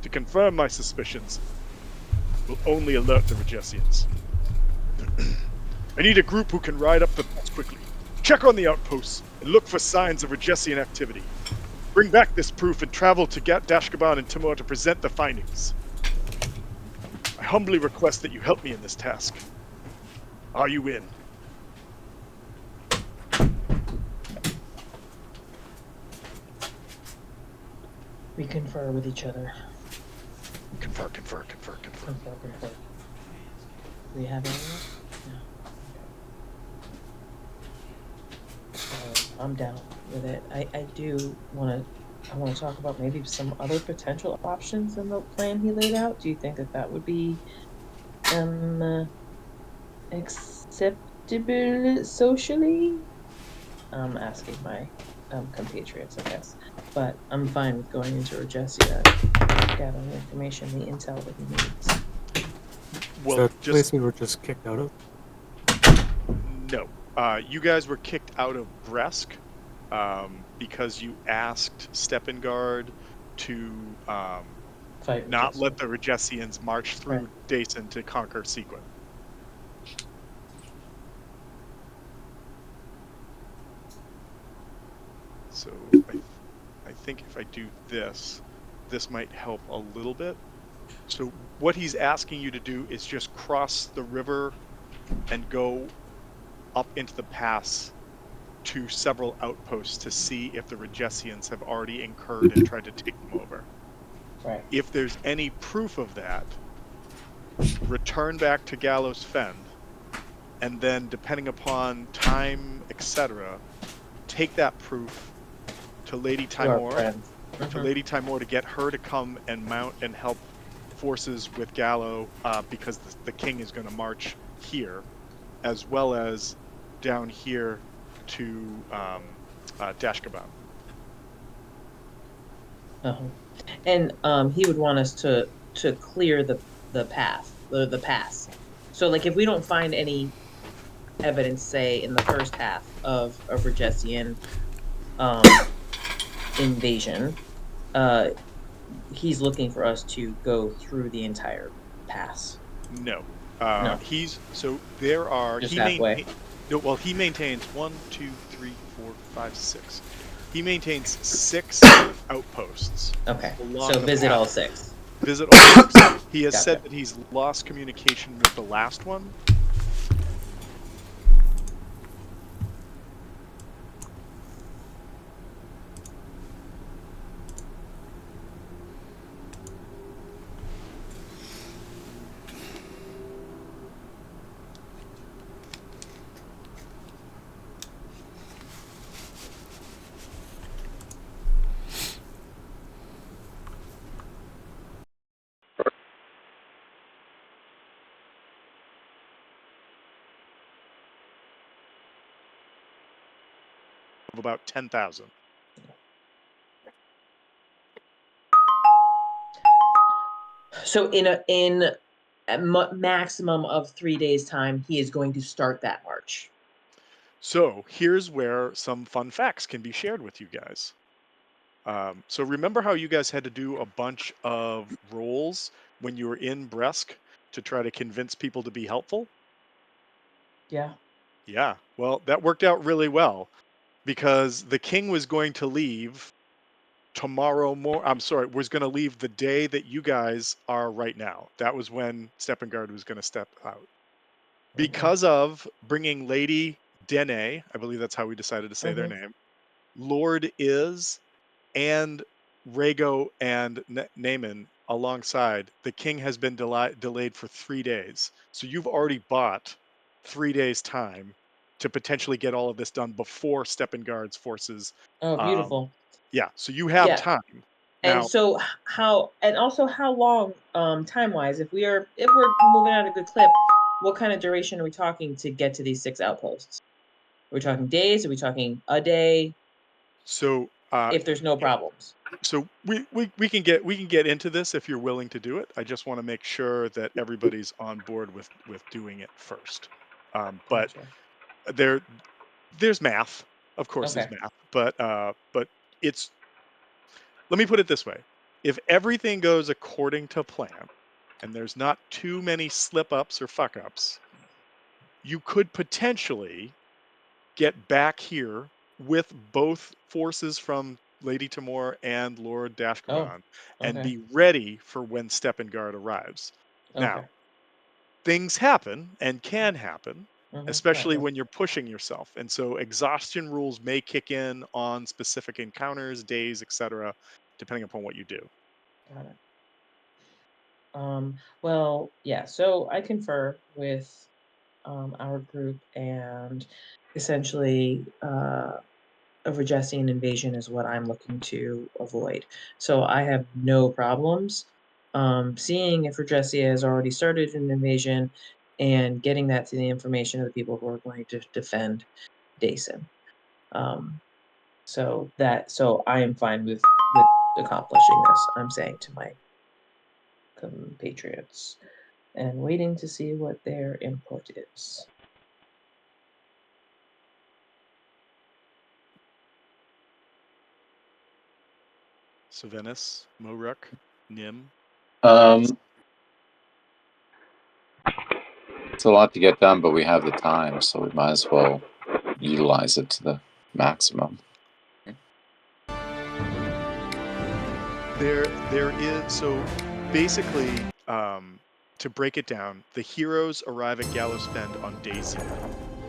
To confirm my suspicions will only alert the Regessians. I need a group who can ride up the pass quickly, check on the outposts, and look for signs of Regessian activity. Bring back this proof and travel to Dashkaban and Timor to present the findings. I humbly request that you help me in this task. Are you in? We confer with each other. Confer. Confer. Do we have anyone? No. I'm down with it. I do want to talk about maybe some other potential options in the plan he laid out. Do you think that would be acceptable socially? I'm asking my compatriots, I guess. But I'm fine with going into Regesia, gathering information, the intel that he needs. Well, is that the place we were just kicked out of? No. You guys were kicked out of Bresk because you asked Steppengard to not let the Regessians march through Dason to conquer Sequin. So I think if I do this, this might help a little bit. So what he's asking you to do is just cross the river and go up into the pass to several outposts to see if the Regessians have already incurred and tried to take them over. Right. If there's any proof of that, return back to Gallows Fend, and then depending upon time, etc., take that proof to Lady Timor, to get her to come and mount and help forces with Gallo because the king is going to march here, as well as down here to Dashkaban. And he would want us to clear the path, the pass. So like if we don't find any evidence, say in the first half of a Regessian invasion, he's looking for us to go through the entire pass. No. No. There are just halfway. He maintains 1, 2, 3, 4, 5, 6. He maintains 6 outposts. Okay. So visit all 6. Visit all 6. He has said that he's lost communication with the last one. Of about 10,000. So in a maximum of 3 days time, he is going to start that march. So here's where some fun facts can be shared with you guys. So remember how you guys had to do a bunch of rolls when you were in Bresk to try to convince people to be helpful? Yeah. Yeah. Well, that worked out really well because the king was going to leave was going to leave the day that you guys are right now. That was when Steppengard was going to step out. Because of bringing Lady Dene, I believe that's how we decided to say their name, Lord Is, and Rhaego and Naaman alongside, the king has been delayed for 3 days. So you've already bought 3 days' time to potentially get all of this done before Steppengard's forces. Oh, beautiful. Yeah, so you have time. Now, and so how long, time-wise, if we're moving at a good clip, what kind of duration are we talking to get to these 6 outposts? Are we talking days? Are we talking a day? So if there's no problems. So we can get into this if you're willing to do it. I just want to make sure that everybody's on board with doing it first. But there's math, of course. There's math, but it's. Let me put it this way: If everything goes according to plan, and there's not too many slip ups or fuck ups, you could potentially get back here with both forces from Lady Timor and Lord Oh, Dashkaban and okay. be ready for when Steppengard arrives. Now, Okay. things happen and can happen, Right. especially Right. when you're pushing yourself. And so exhaustion rules may kick in on specific encounters, days, etc., depending upon what you do. Got it. Well, yeah, so I confer with our group, and essentially a Regessian invasion is what I'm looking to avoid. So I have no problems seeing if Regessia has already started an invasion and getting that to the information of the people who are going to defend Dason. Um, so I am fine with accomplishing this. I'm saying to my compatriots and waiting to see what their input is. So Venice, Moruk, Nim. It's a lot to get done, but we have the time, so we might as well utilize it to the maximum. There is, so basically, to break it down, the heroes arrive at Gallowspend on day 0.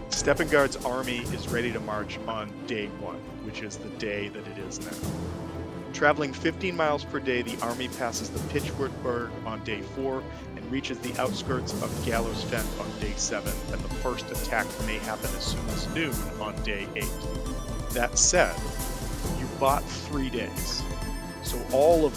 Steppengard's army is ready to march on day 1, which is the day that it is now. Traveling 15 miles per day, the army passes the Pitchforkberg on day 4 and reaches the outskirts of Gallowspend on day 7, and the first attack may happen as soon as noon on day 8. That said, you bought 3 days. So all of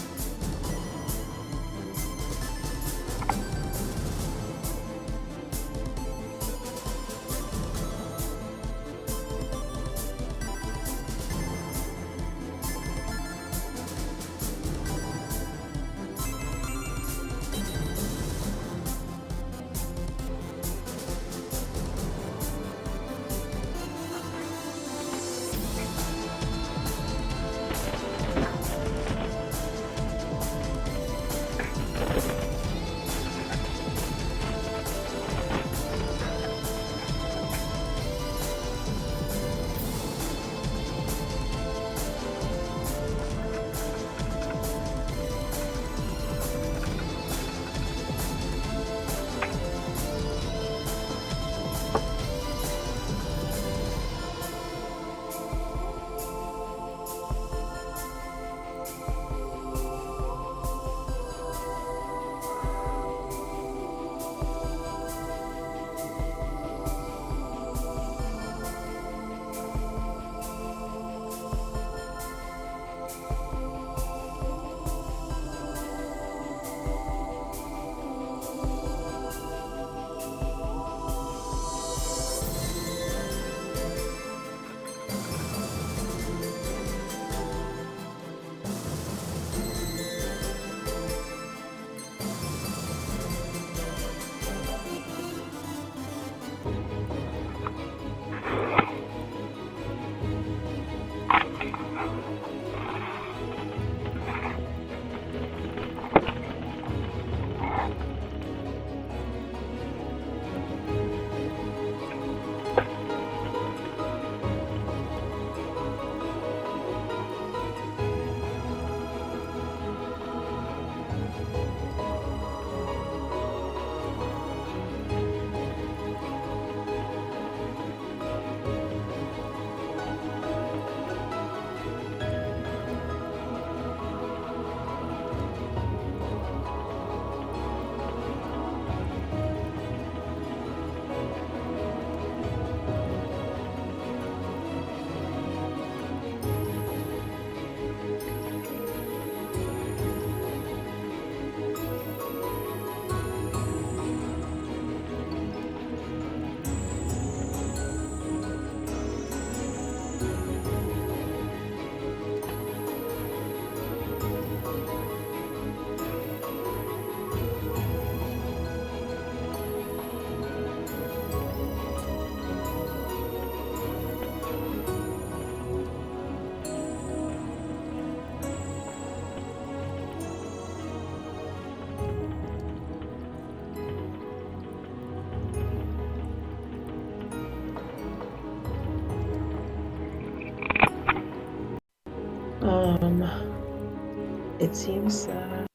it seems that...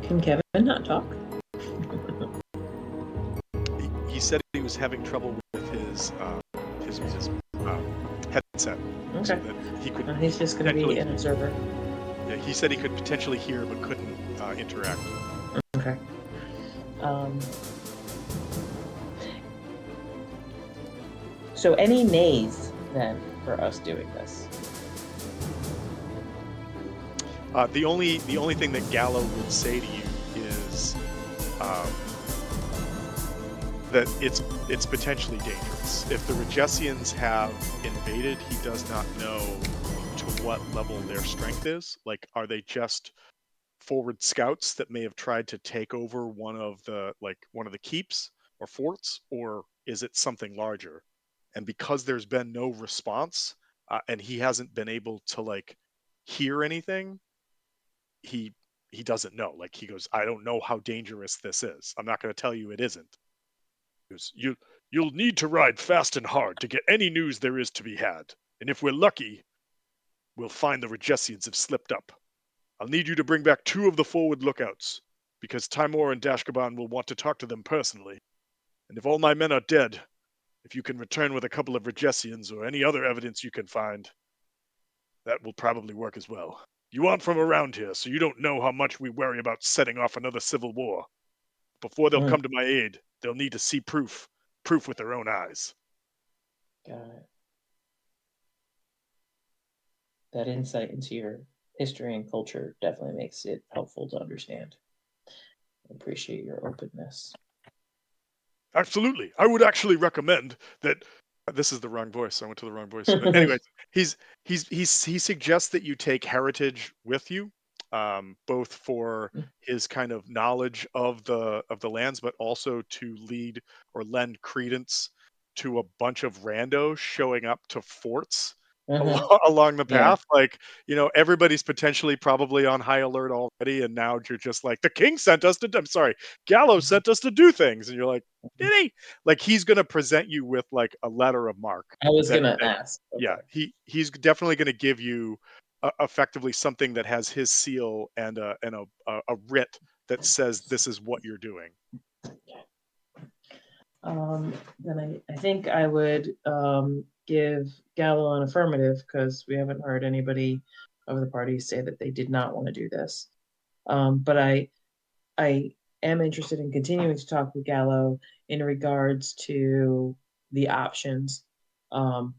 Can Kevin not talk? He said he was having trouble with his headset, Okay. so that he could. He's just going to be an observer. Yeah, he said he could potentially hear but couldn't interact. Okay. So any nays then for us doing this? The only thing that Gallo would say to you is that it's potentially dangerous. If the Regessians have invaded, he does not know to what level their strength is. Like, are they just forward scouts that may have tried to take over one of the keeps or forts, or is it something larger? And because there's been no response, and he hasn't been able to hear anything, he doesn't know. Like, he goes, I don't know how dangerous this is. I'm not going to tell you it isn't. He goes, you'll need to ride fast and hard to get any news there is to be had. And if we're lucky, we'll find the Regessians have slipped up. I'll need you to bring back 2 of the forward lookouts, because Timor and Dashkaban will want to talk to them personally. And if all my men are dead, if you can return with a couple of Regessians or any other evidence you can find, that will probably work as well. You aren't from around here, so you don't know how much we worry about setting off another civil war. Before they'll come to my aid, they'll need to see proof with their own eyes. Got it. That insight into your history and culture definitely makes it helpful to understand. I appreciate your openness. Absolutely. I would actually recommend that. This is the wrong voice. I went to the wrong voice. But anyway, he suggests that you take heritage with you, both for his kind of knowledge of the lands, but also to lead or lend credence to a bunch of randos showing up to forts along the path. Like, everybody's potentially probably on high alert already, and now you're just like, the king sent us to. I'm sorry, Gallo sent us to do things, and you're like, did he? Like, he's going to present you with like a letter of marque. I was going to ask. Okay. Yeah, he's definitely going to give you effectively something that has his seal and a writ that says this is what you're doing. Then I think I would give Gallo an affirmative, because we haven't heard anybody of the parties say that they did not want to do this. But I am interested in continuing to talk with Gallo in regards to the options that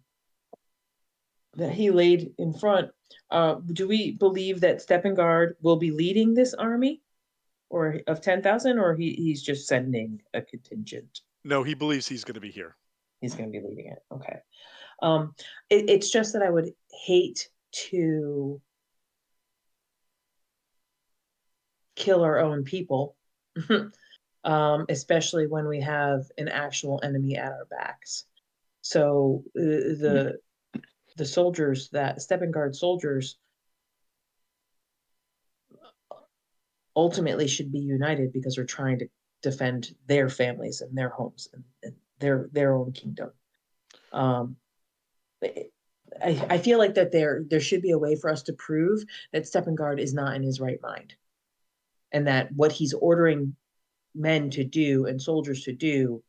he laid in front. Do we believe that Steppengard will be leading this army, or of 10,000, or he's just sending a contingent? No, he believes he's going to be here. He's going to be leading it. Okay. It's just that I would hate to kill our own people, especially when we have an actual enemy at our backs. So the soldiers, that Steppengard soldiers, ultimately should be united because we're trying to defend their families and their homes and their own kingdom. I feel like that there should be a way for us to prove that Steppengard is not in his right mind, and that what he's ordering men to do and soldiers to do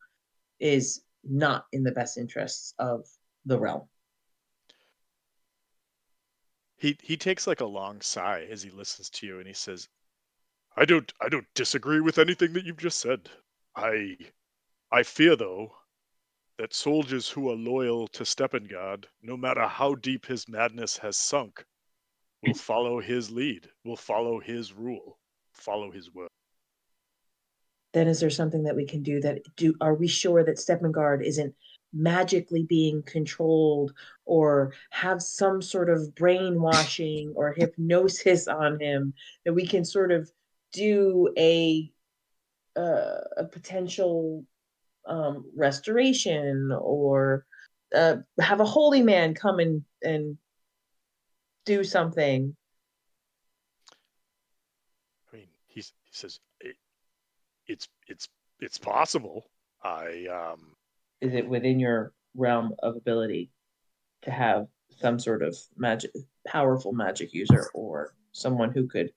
is not in the best interests of the realm. He takes like a long sigh as he listens to you, and he says, I don't disagree with anything that you've just said. I fear, though, that soldiers who are loyal to Steppengard, no matter how deep his madness has sunk, will follow his lead, will follow his rule, follow his word. Then is there something that we can do are we sure that Steppengard isn't magically being controlled, or have some sort of brainwashing or hypnosis on him, that we can sort of do a potential restoration, or have a holy man come and do something? I mean, he says it's possible. Is it within your realm of ability to have some sort of powerful magic user, or someone who could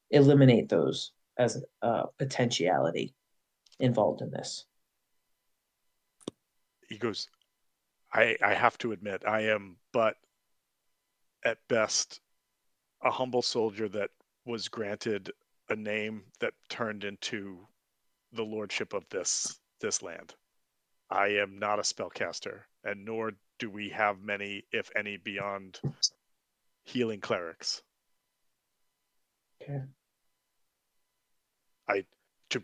eliminate those as a potentiality involved in this. He goes, I have to admit, I am but at best a humble soldier that was granted a name that turned into the lordship of this land. I am not a spellcaster, and nor do we have many, if any, beyond healing clerics. Okay. I to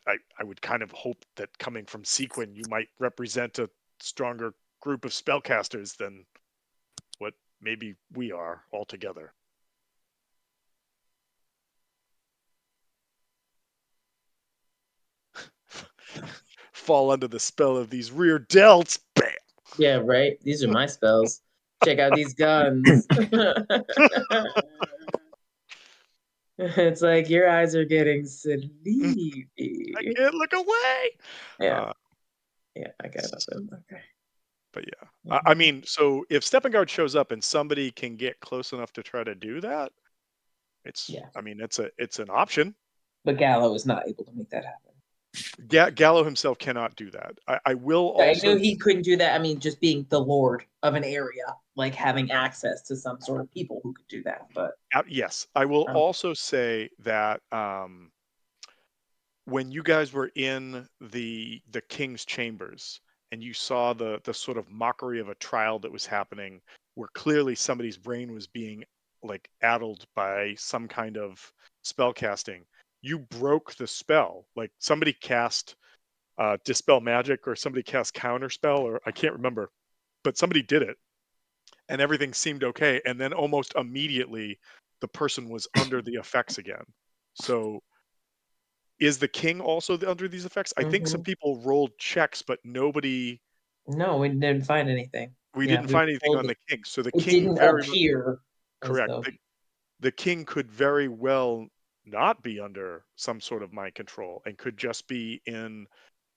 I would kind of hope that coming from Sequin, you might represent a stronger group of spellcasters than what maybe we are altogether. Fall under the spell of these rear delts. Bam! Yeah, right. These are my spells. Check out these guns. It's like your eyes are getting I sleepy. can't look away. Yeah, Uh, yeah, I get about them. Okay. but yeah, I Mhm. mean, so if Stepping Guard shows up and somebody can get close enough to try to do that, Yeah, I mean, it's an option. but Gallo is not able to make that happen. Gallo himself cannot do that. I will I knew also, he couldn't do that. I mean, just being the lord of an area, like having access to some sort of people who could do that. But yes, I will um, also say that when you guys were in the king's chambers and you saw the sort of mockery of a trial that was happening, where clearly somebody's brain was being like addled by some kind of spell casting, you broke the spell. Like somebody cast dispel magic, or somebody cast counter spell, or I can't remember, but somebody did it and everything seemed okay, and then almost immediately the person was under the effects again. So is the king also under these effects? I think some mhm. people rolled checks, but nobody. No, we didn't find anything. We Yeah, didn't we were find anything told on that the king. So the it king didn't very much appear as correct. though The king could very well not be under some sort of mind control and could just be in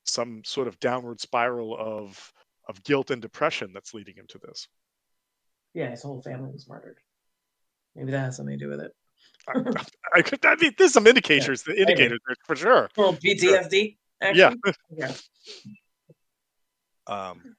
some sort of downward spiral of guilt and depression that's leading him to this. yeah, his whole family was murdered. Maybe that has something to do with it. I, I mean, there's some Yeah, maybe. indicators there for sure. Little Sure. PTSD Yeah. action. Yeah. Um,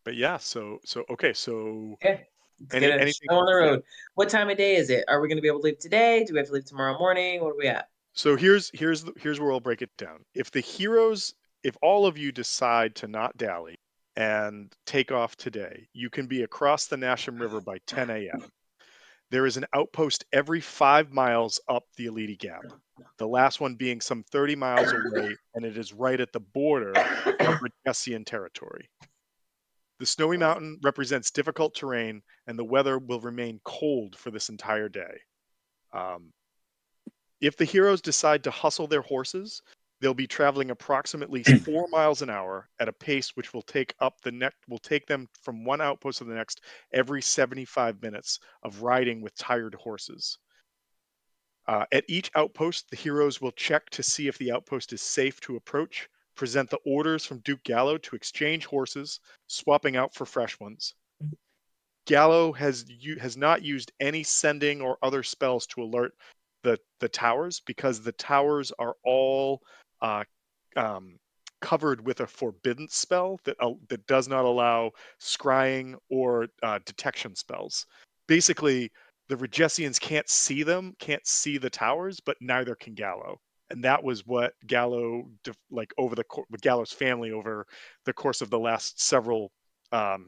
but yeah, so okay, so Okay. Let's get a anything, show on the yeah. road. What time of day is it? Are we going to be able to leave today? Do we have to leave tomorrow morning? What are we at? So here's where I'll break it down. If all of you decide to not dally and take off today, you can be across the Nasham River by 10 a.m. There is an outpost every 5 miles up the Aliti Gap. The last one being some 30 miles away, and it is right at the border of Regessian territory. The snowy mountain represents difficult terrain, and the weather will remain cold for this entire day. Um, If the heroes decide to hustle their horses, they'll be traveling approximately 4 miles an hour at a pace which will take them from one outpost to the next every 75 minutes of riding with tired horses. At each outpost, the heroes will check to see if the outpost is safe to approach, present the orders from Duke Gallo to exchange horses, swapping out for fresh ones. Gallo has not used any sending or other spells to alert the towers, because the towers are all uh, um, covered with a forbidden spell that does not allow scrying or detection spells. Basically, the Regessians can't see the towers, but neither can Gallo. And that was what Gallo, like with Gallo's family over the course of the last several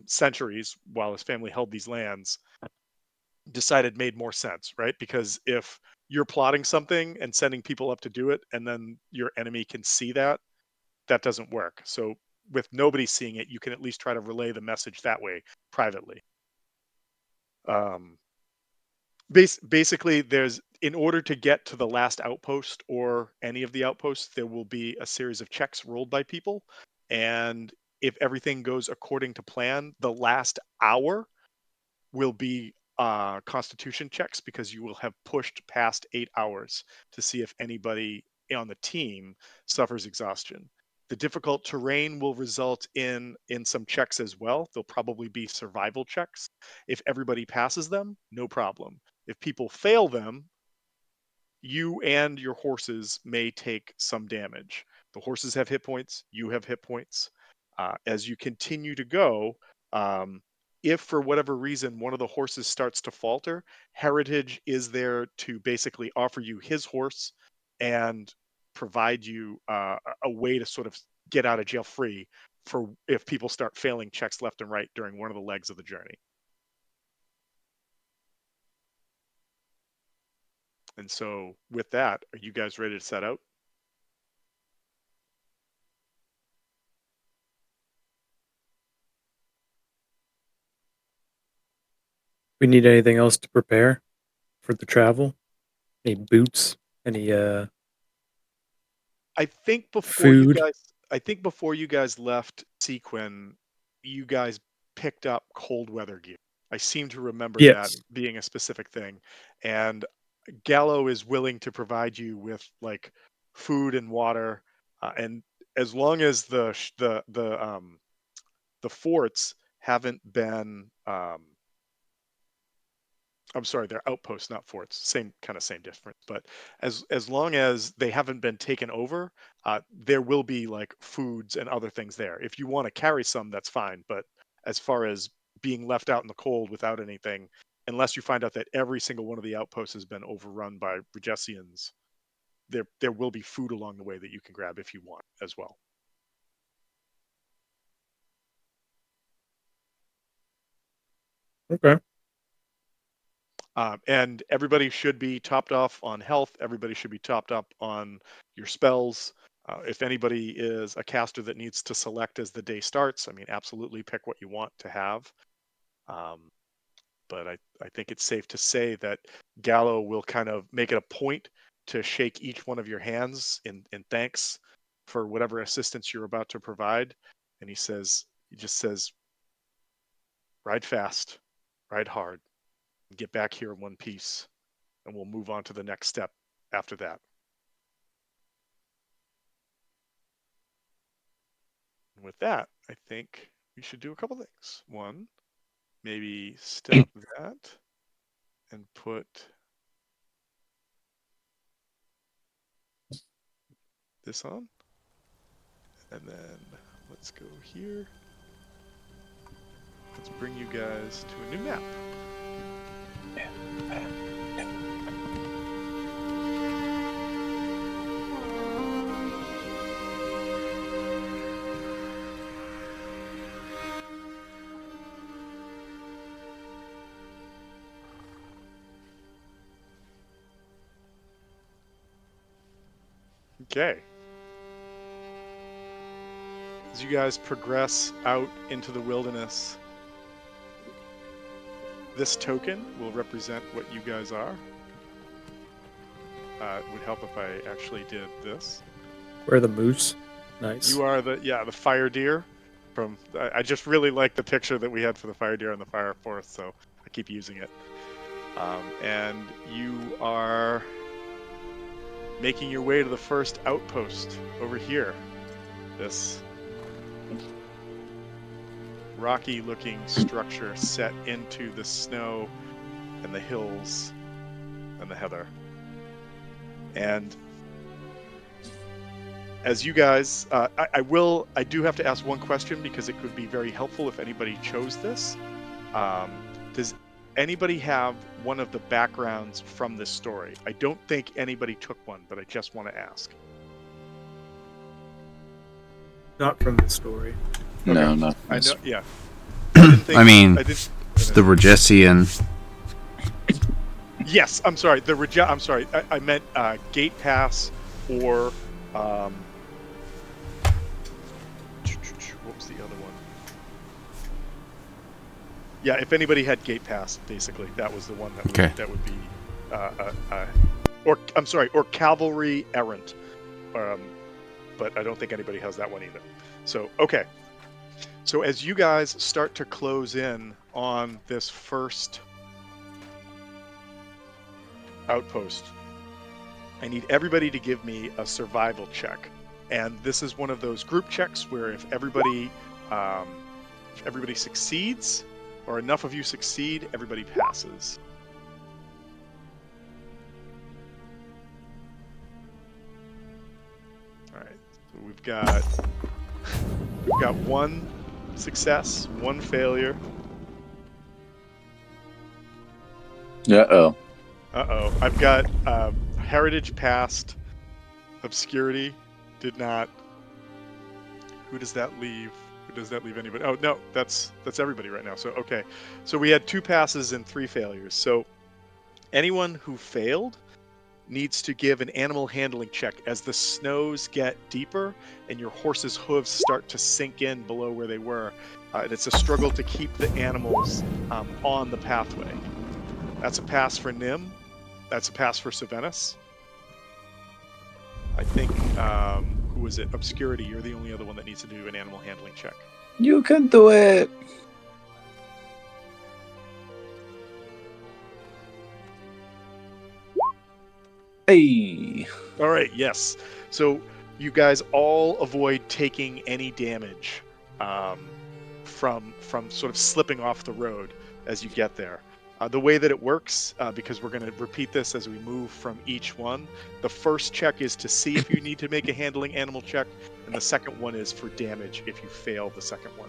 centuries, while his family held these lands, decided made more sense, right? Because if you're plotting something and sending people up to do it, and then your enemy can see that, that doesn't work. So with nobody seeing it, you can at least try to relay the message that way privately. Um, Basically, there's in order to get to the last outpost or any of the outposts, there will be a series of checks rolled by people, and if everything goes according to plan, the last hour will be constitution checks, because you will have pushed past 8 hours to see if anybody on the team suffers exhaustion. The difficult terrain will result in some checks as well. They'll probably be survival checks. If everybody passes them, no problem. If people fail them, you and your horses may take some damage. The horses have hit points, you have hit points. As you continue to go, um, if for whatever reason one of the horses starts to falter, Heritage is there to basically offer you his horse and provide you a way to sort of get out of jail free for if people start failing checks left and right during one of the legs of the journey. And so, with that, are you guys ready to set out? We need anything else to prepare for the travel? Any boots? Any I think food? before you guys left Sequin, you guys picked up cold weather gear. I seem to remember that Yes. being a specific thing. And Gallo is willing to provide you with like food and water, and as long as the forts haven't been I'm sorry, they're outposts, not forts. Same difference. But as long as they haven't been taken over, there will be like foods and other things there. If you want to carry some, that's fine. But as far as being left out in the cold without anything, unless you find out that every single one of the outposts has been overrun by Regessians, there will be food along the way that you can grab if you want as well. Okay. And everybody should be topped off on health. Everybody should be topped up on your spells. If anybody is a caster that needs to select as the day starts, I mean, absolutely pick what you want to have. But I think it's safe to say that Gallo will kind of make it a point to shake each one of your hands in thanks for whatever assistance you're about to provide. And he just says, ride fast, ride hard, and get back here in one piece. And we'll move on to the next step after that. And with that, I think we should do a couple things. One, maybe stop that and put this on. And then let's go here. Let's bring you guys to a new map. Okay. As you guys progress out into the wilderness, this token will represent what you guys are. It would help if I actually did this. Where are the moose? Nice. You are the fire deer from. I just really like the picture that we had for the fire deer on the fire forest, so I keep using it. And you are making your way to the first outpost over here. This rocky-looking structure set into the snow and the hills and the heather. And as you guys, I do have to ask one question because it could be very helpful if anybody chose this. Does anybody have one of the backgrounds from this story? I don't think anybody took one, but I just want to ask. Not from the story. No, Okay. not I this. know. Yeah. I mean, the Regessian. Yes, I'm sorry. I'm sorry. I meant gate pass or what was the other one? Yeah, if anybody had gate pass, basically that was the one that would be or I'm sorry, or cavalry errant. But I don't think anybody has that one either. So okay. So as you guys start to close in on this first outpost, I need everybody to give me a survival check. And this is one of those group checks where if everybody succeeds, or enough of you succeed, everybody passes. All right. So we've got one success, one failure. Uh-oh. Uh-oh. I've got heritage passed, obscurity did not. Who does that leave? Who does that leave anybody? Oh no, that's everybody right now. So okay. So we had 2 passes and 3 failures. So anyone who failed needs to give an animal handling check as the snows get deeper and your horse's hooves start to sink in below where they were. And it's a struggle to keep the animals on the pathway. That's a pass for Nim. That's a pass for Savenus. I think, who was it? Obscurity, you're the only other one that needs to do an animal handling check. You can do it. Hey. All right, yes. So you guys all avoid taking any damage from sort of slipping off the road as you get there. The way that it works, because we're going to repeat this as we move from each one, the first check is to see if you need to make a handling animal check, and the second one is for damage if you fail the second one.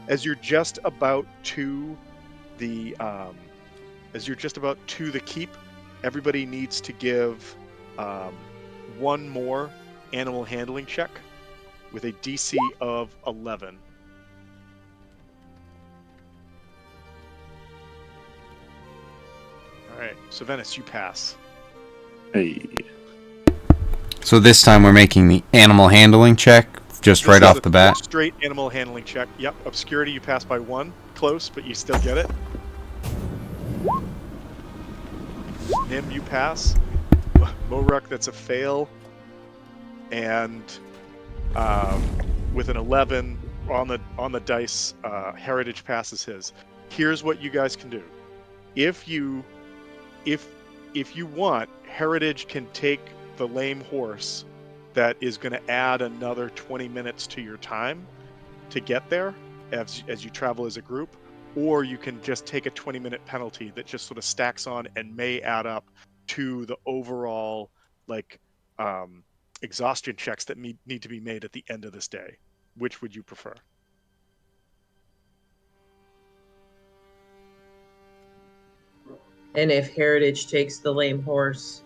As you're just about to the keep, everybody needs to give one more animal handling check with a DC of 11. All right, so Venice, you pass. Hey. So this time we're making the animal handling check just This right is off a the bat. Straight animal handling check. Yep, obscurity you pass by 1, close, but you still get it. Nim, you pass. Moruk, that's a fail. And with an 11 on the dice, heritage passes his. Here's what you guys can do. If you want, heritage can take the lame horse that is going to add another 20 minutes to your time to get there as you travel as a group, or you can just take a 20-minute penalty that just sort of stacks on and may add up to the overall exhaustion checks that need to be made at the end of this day. Which would you prefer? And if Heritage takes the lame horse,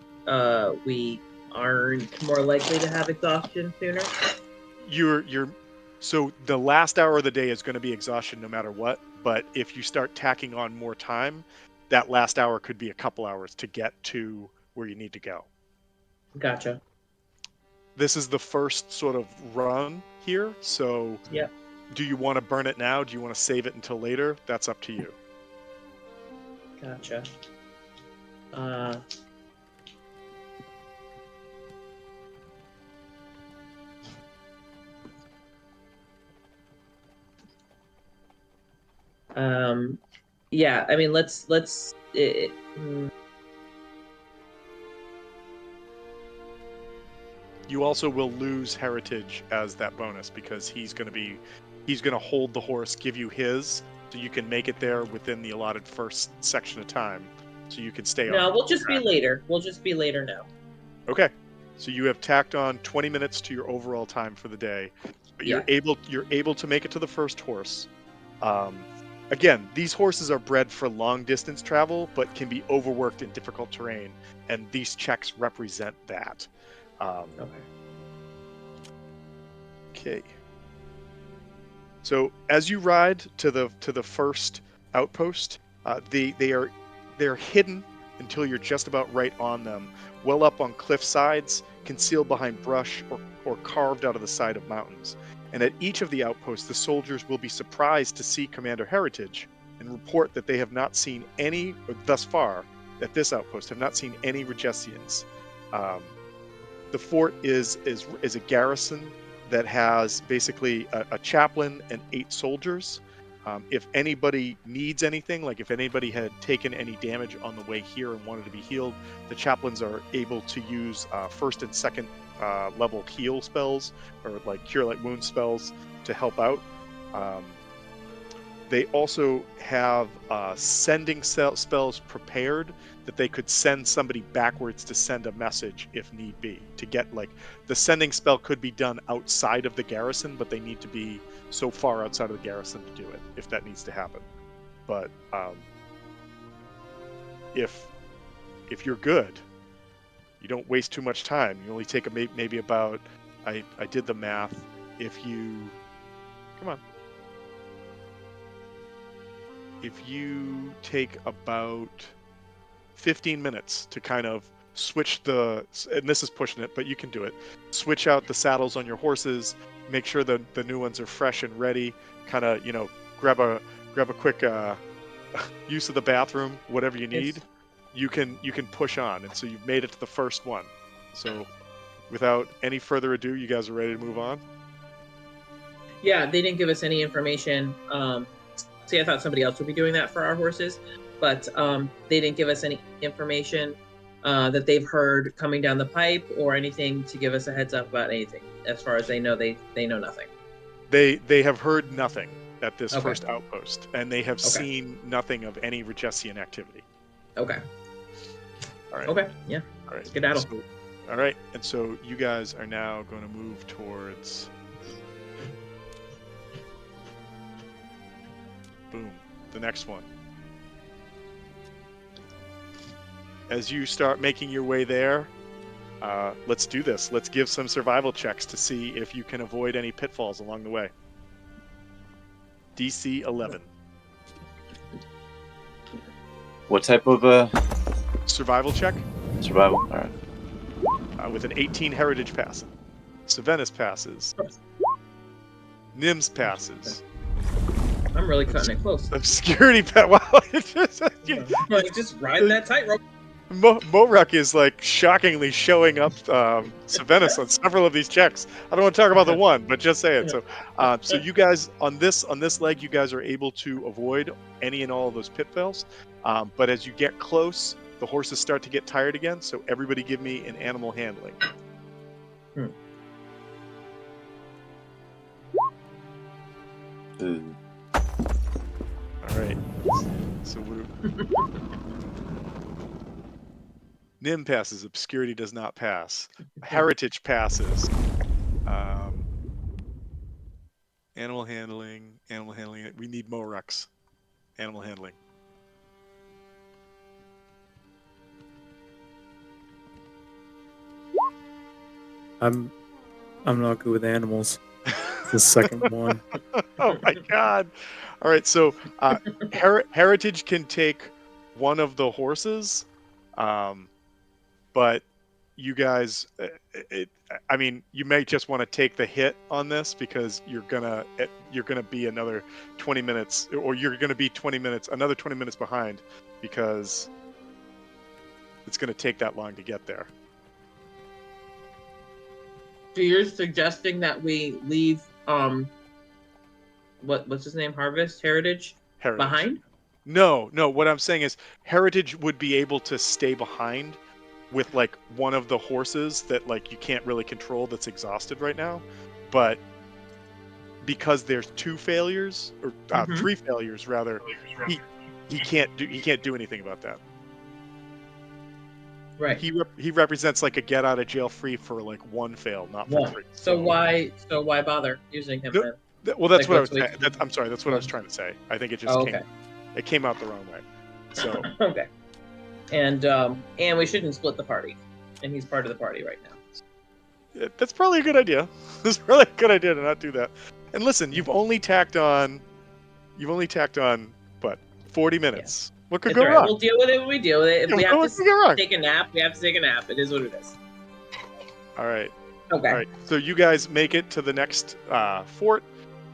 we aren't more likely to have exhaustion sooner. So the last hour of the day is going to be exhaustion no matter what, but if you start tacking on more time, that last hour could be a couple hours to get to where you need to go. Gotcha. This is the first sort of run here, so Yep. Do you want to burn it now? Do you want to save it until later? That's up to you. Gotcha. Yeah, I mean, let's You also will lose heritage as that bonus because he's going to hold the horse, give you his, so you can make it there within the allotted first section of time, so you can stay on. No, we'll just be later. We'll just be later now. Okay, so you have tacked on 20 minutes to your overall time for the day, but Yeah. you're able to make it to the first horse. Again, these horses are bred for long distance travel, but can be overworked in difficult terrain, and these checks represent that. Okay. So as you ride to the first outpost, they're hidden until you're just about right on them, well up on cliff sides, concealed behind brush, or carved out of the side of mountains. And at each of the outposts, the soldiers will be surprised to see Commander Heritage and report that they have not seen any, thus far, at this outpost, have not seen any Regessians. The fort is a garrison that has basically a chaplain and 8 soldiers. If anybody needs anything, like if anybody had taken any damage on the way here and wanted to be healed, the chaplains are able to use first and second level heal spells or like cure light wound spells to help out. They also have sending spells prepared that they could send somebody backwards to send a message if need be. To get like the sending spell could be done outside of the garrison, but they need to be so far outside of the garrison to do it if that needs to happen. But if you're good, you don't waste too much time. You only take maybe about I did the math. If you come on. If you take about 15 minutes to kind of switch and this is pushing it, but you can do it. Switch out the saddles on your horses, make sure the new ones are fresh and ready, kind of, grab a quick use of the bathroom, whatever you need. It's- You can push on, and so you've made it to the first one. So without any further ado, you guys are ready to move on? Yeah, they didn't give us any information. See, I thought somebody else would be doing that for our horses, but they didn't give us any information that they've heard coming down the pipe or anything to give us a heads up about anything. As far as they know, they know nothing. They have heard nothing at this Okay. first outpost, and they have Okay. seen nothing of any Regessian activity. Okay. All right. Okay. Yeah. All right. Skedaddle. So, all right. And so you guys are now going to move towards. Boom. The next one. As you start making your way there, let's do this. Let's give some survival checks to see if you can avoid any pitfalls along the way. DC 11. What type of Survival check survival? All right. with an 18 heritage pass. Savennis passes. Nims passes. I'm really cutting it close. Obscurity pass. Wow. Like just riding that tightrope. Moruk is like shockingly showing up Savennis on several of these checks. I don't want to talk about the one, but just say it. So, so you guys on this leg, you guys are able to avoid any and all of those pitfalls. But as you get close, the horses start to get tired again. So everybody, give me an animal handling. Ooh. All right. So Nim passes. Obscurity does not pass. Heritage passes. Animal handling. Animal handling. We need Morex. Animal handling. I'm not good with animals. The second one. Oh my god! All right, so heritage can take one of the horses, but you guys, I mean, you may just want to take the hit on this because you're gonna be another 20 minutes, or you're gonna be another 20 minutes behind because it's gonna take that long to get there. So you're suggesting that we leave what's his name? Heritage behind? No. What I'm saying is, Heritage would be able to stay behind with like one of the horses that like you can't really control that's exhausted right now, but because there's two failures or three failures rather, he can't do anything about that. Right. He represents like a get out of jail free for like one fail, not for three. So why bother using him then? Well, that's Like, what I was let's saying. wait. I'm sorry. That's what I was trying to say. I think it just came out the wrong way. So Okay. And we shouldn't split the party. And he's part of the party right now. that's probably a good idea. It's probably a good idea to not do that. And listen, you've only tacked on what, 40 minutes. Yeah. What could It's go all right. wrong? We'll deal with it when we deal with it. If we have what to take a nap, we have to take a nap. It is what it is. All right. Okay. All right. So you guys make it to the next fort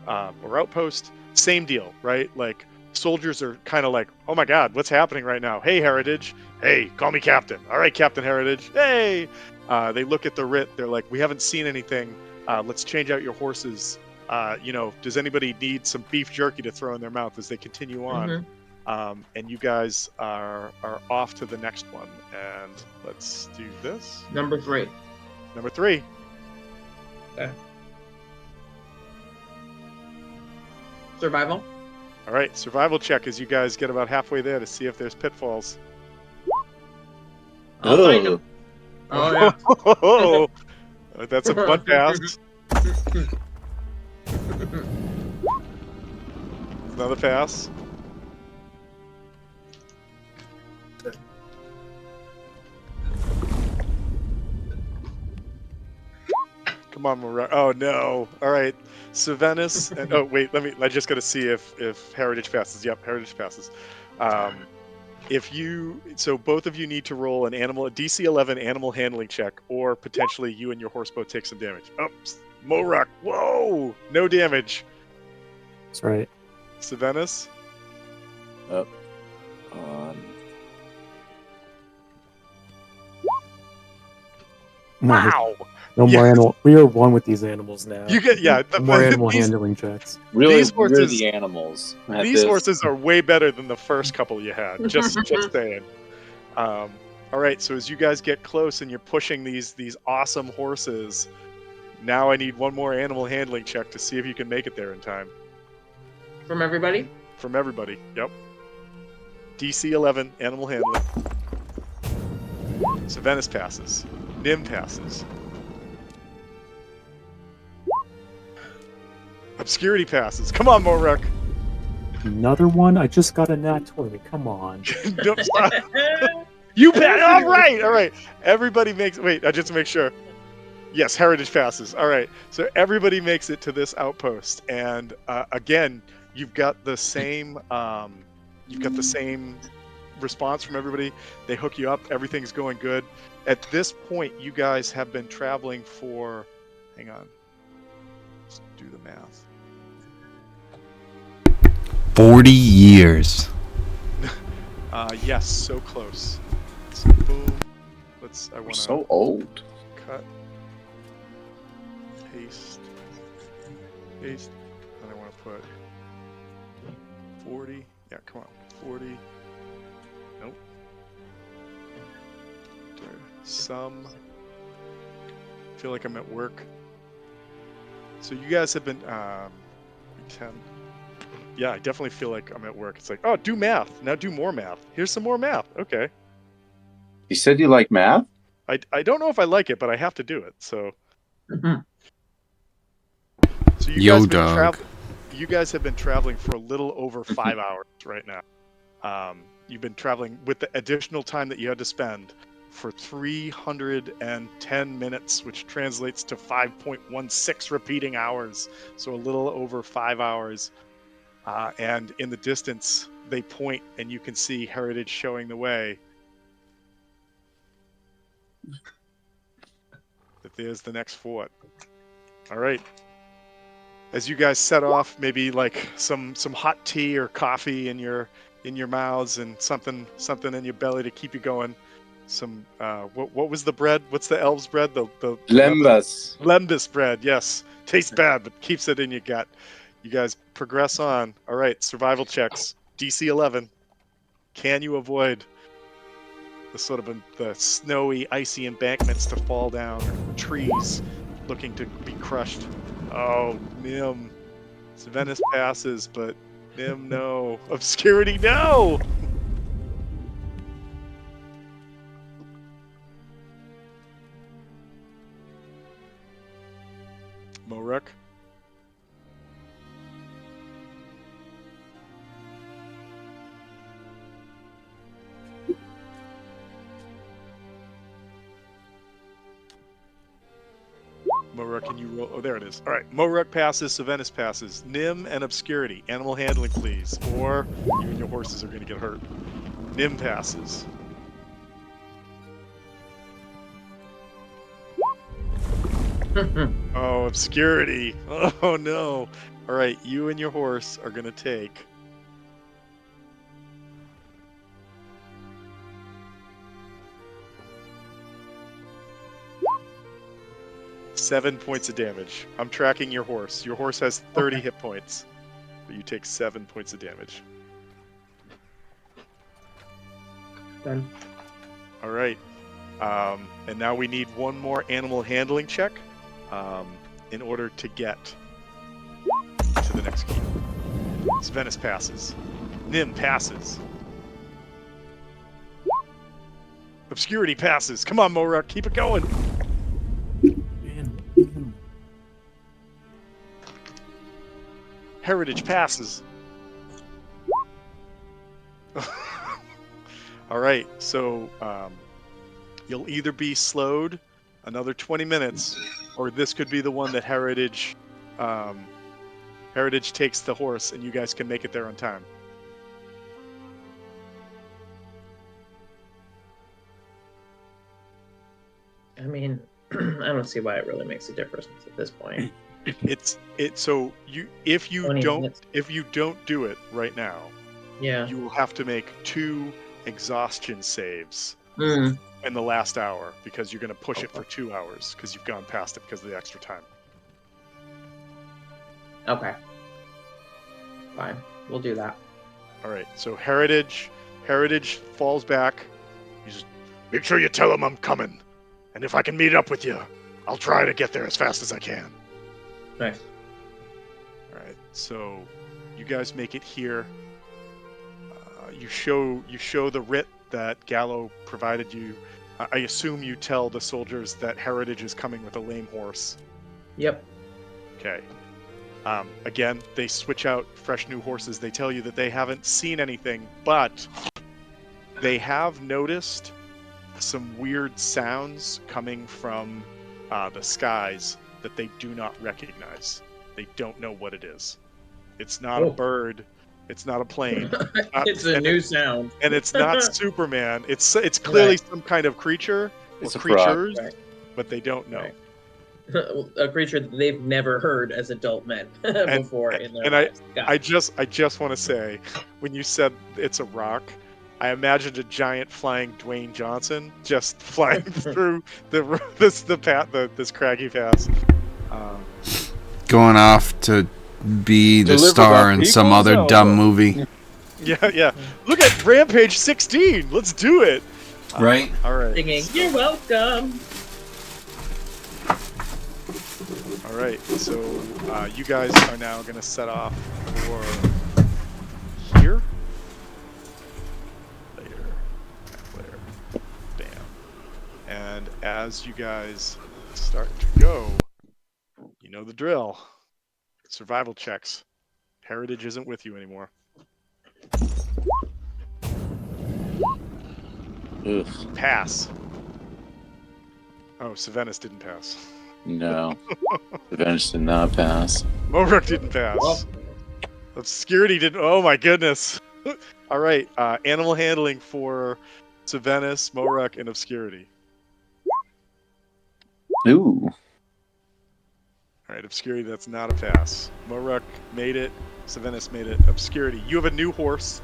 or outpost. Same deal, right? Like soldiers are kind of like, oh my God, what's happening right now? Hey, Heritage. Hey, call me Captain. All right, Captain Heritage. Hey. They look at the writ. They're like, we haven't seen anything. Let's change out your horses. Does anybody need some beef jerky to throw in their mouth as they continue on? And you guys are off to the next one. And let's do this. Number 3. Okay. Survival. All right, survival check as you guys get about halfway there to see if there's pitfalls. I'll find him. Oh yeah. Oh, that's one pass. Another pass. Come on, oh no! All right, Sylvanus and oh wait, I just got to see if Heritage passes. Yep, Heritage passes. So both of you need to roll a DC 11 animal handling check, or potentially you and your horse both take some damage. Oops, Morak, whoa, no damage. That's right. Sylvanus, Up. wow. No Yeah. more animal. We are one with these animals now. You get No more animal handling checks. Really, These we're horses- the animals. at These this. horses are way better than the first couple you had. Just saying. All right, so as you guys get close and you're pushing these awesome horses, now I need one more animal handling check to see if you can make it there in time. From everybody? From everybody, yep. DC 11, animal handling. Sylvanus passes. Nim passes. Obscurity passes. Come on, Morek. Another one? I just got a nat 20. Come on. Nope, stop. You pass. All right. Everybody makes. Wait, I just to make sure. Yes, Heritage passes. All right, so everybody makes it to this outpost, and again, you've got the same. You've got the same response from everybody. They hook you up. Everything's going good. At this point, you guys have been traveling for. Hang on. Let's do the math. 40 years. Yes, so close. So boom. I We're want to so old. cut, paste, and I want to put 40. Yeah, come on, 40. Nope. There. Some. Feel like I'm at work. So you guys have been 10. Yeah, I definitely feel like I'm at work. It's like, oh, do math. Now do more math. Here's some more math. Okay. You said you like math? I don't know if I like it, but I have to do it. So, Mhm. so Yo, dog. You guys have been traveling for a little over 5 hours right now. You've been traveling with the additional time that you had to spend for 310 minutes, which translates to 5.16 repeating hours. So a little over 5 hours. And in the distance, they point, and you can see Heritage showing the way. That there's the next fort. All right. As you guys set off, maybe like some hot tea or coffee in your mouths, and something in your belly to keep you going. Some what was the bread? What's the elves' bread? The Lembas. Lembas bread. Yes, tastes bad, but keeps it in your gut. You guys progress on. All right, survival checks. DC 11. Can you avoid the snowy, icy embankments to fall down, or trees looking to be crushed? Oh, Nim. Sylvanus passes, but Nim, no. Obscurity, no! Morek. Morek, can you roll? Oh, there it is. All right. Morek passes. Sylvanus passes. Nim and Obscurity. Animal handling, please. Or you and your horses are going to get hurt. Nim passes. Oh, Obscurity. Oh, no. All right. You and your horse are going to take 7 points of damage. I'm tracking your horse. Your horse has 30 hit points, but you take 7 points of damage. Done. All right. And now we need one more animal handling check in order to get to the next key. Venice passes. Nim passes. Obscurity passes. Come on, Morak, keep it going. Heritage passes. All right, so you'll either be slowed another 20 minutes, or this could be the one that Heritage takes the horse, and you guys can make it there on time. I mean, I don't see why it really makes a difference at this point. So if you 20 don't minutes. do it right now, Yeah. you will have to make 2 exhaustion saves Mm. in the last hour, because you're going to push it for 2 hours because you've gone past it because of the extra time. Okay. Fine. We'll do that. All right. So Heritage falls back. You just make sure you tell him I'm coming, and if I can meet up with you, I'll try to get there as fast as I can. Nice. All right. So you guys make it here. You show the writ that Gallo provided you. I assume you tell the soldiers that Heritage is coming with a lame horse. Yep. Okay. Again, they switch out fresh new horses. They tell you that they haven't seen anything, but they have noticed some weird sounds coming from the skies that they do not recognize. They don't know what it is. It's not a bird. It's not a plane. It's a new sound. And it's not Superman. It's clearly some kind of creature It's or a frog. creatures, Right. but they don't know. Right. A creature that they've never heard as adult men before in their lives. I just want to say, when you said it's a rock, I imagined a giant flying Dwayne Johnson just flying through this craggy pass. Going off to be the Deliver star that in some people's other elbow. dumb movie. Yeah. Look at Rampage 16. Let's do it. Right? All right. Singing, "You're welcome." All right. So you guys are now going to set off for here. Layer. Bam. And as you guys start to go, you know the drill. Survival checks. Heritage isn't with you anymore. Ugh, Pass. Oh, Savannis didn't pass. no. Venice did not pass. Morak didn't pass. Well. Obscurity didn't. Oh my goodness. All right. Animal handling for Savannis, Morak, and Obscurity. Ooh. All right, Obscurity, that's not a pass. Morak made it. Savannis made it. Obscurity, you have a new horse.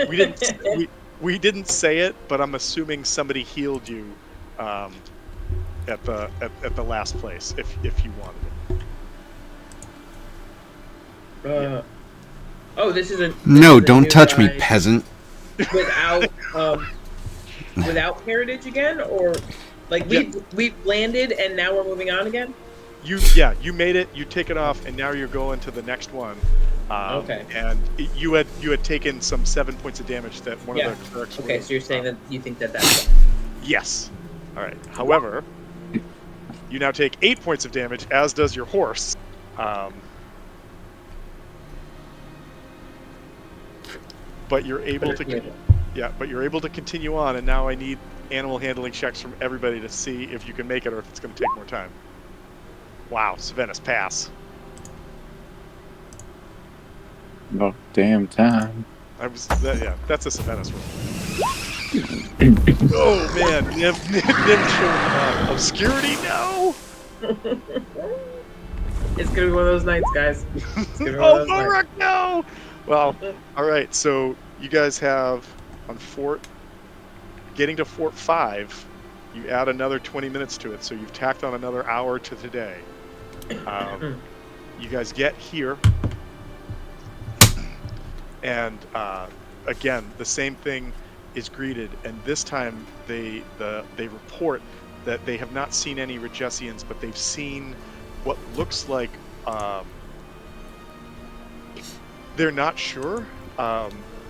We didn't we didn't say it, but I'm assuming somebody healed you at the last place if you wanted it. Oh, this is a No, is a don't new touch me, guy peasant. without heritage again, or like we landed and now we're moving on again. You made it. You take it off, and now you're going to the next one. Okay. And you had taken some 7 points of damage that one of the clerics. Okay, so you're saying that you think that's yes. All right. However, you now take 8 points of damage, as does your horse. But you're able to continue on, and now I need animal handling checks from everybody to see if you can make it or if it's going to take more time. Wow, Savannis, pass. About damn time. That's a Savannis roll. Oh man, Nim showing up. Obscurity, no. It's gonna be one of those nights, guys. Oh, Morak, no. Well, all right. So you guys have on getting to Fort 5. You add another 20 minutes to it, so you've tacked on another hour to today. You guys get here, and again, the same thing is greeted, and this time they report that they have not seen any Regessians, but they've seen what looks like They're not sure.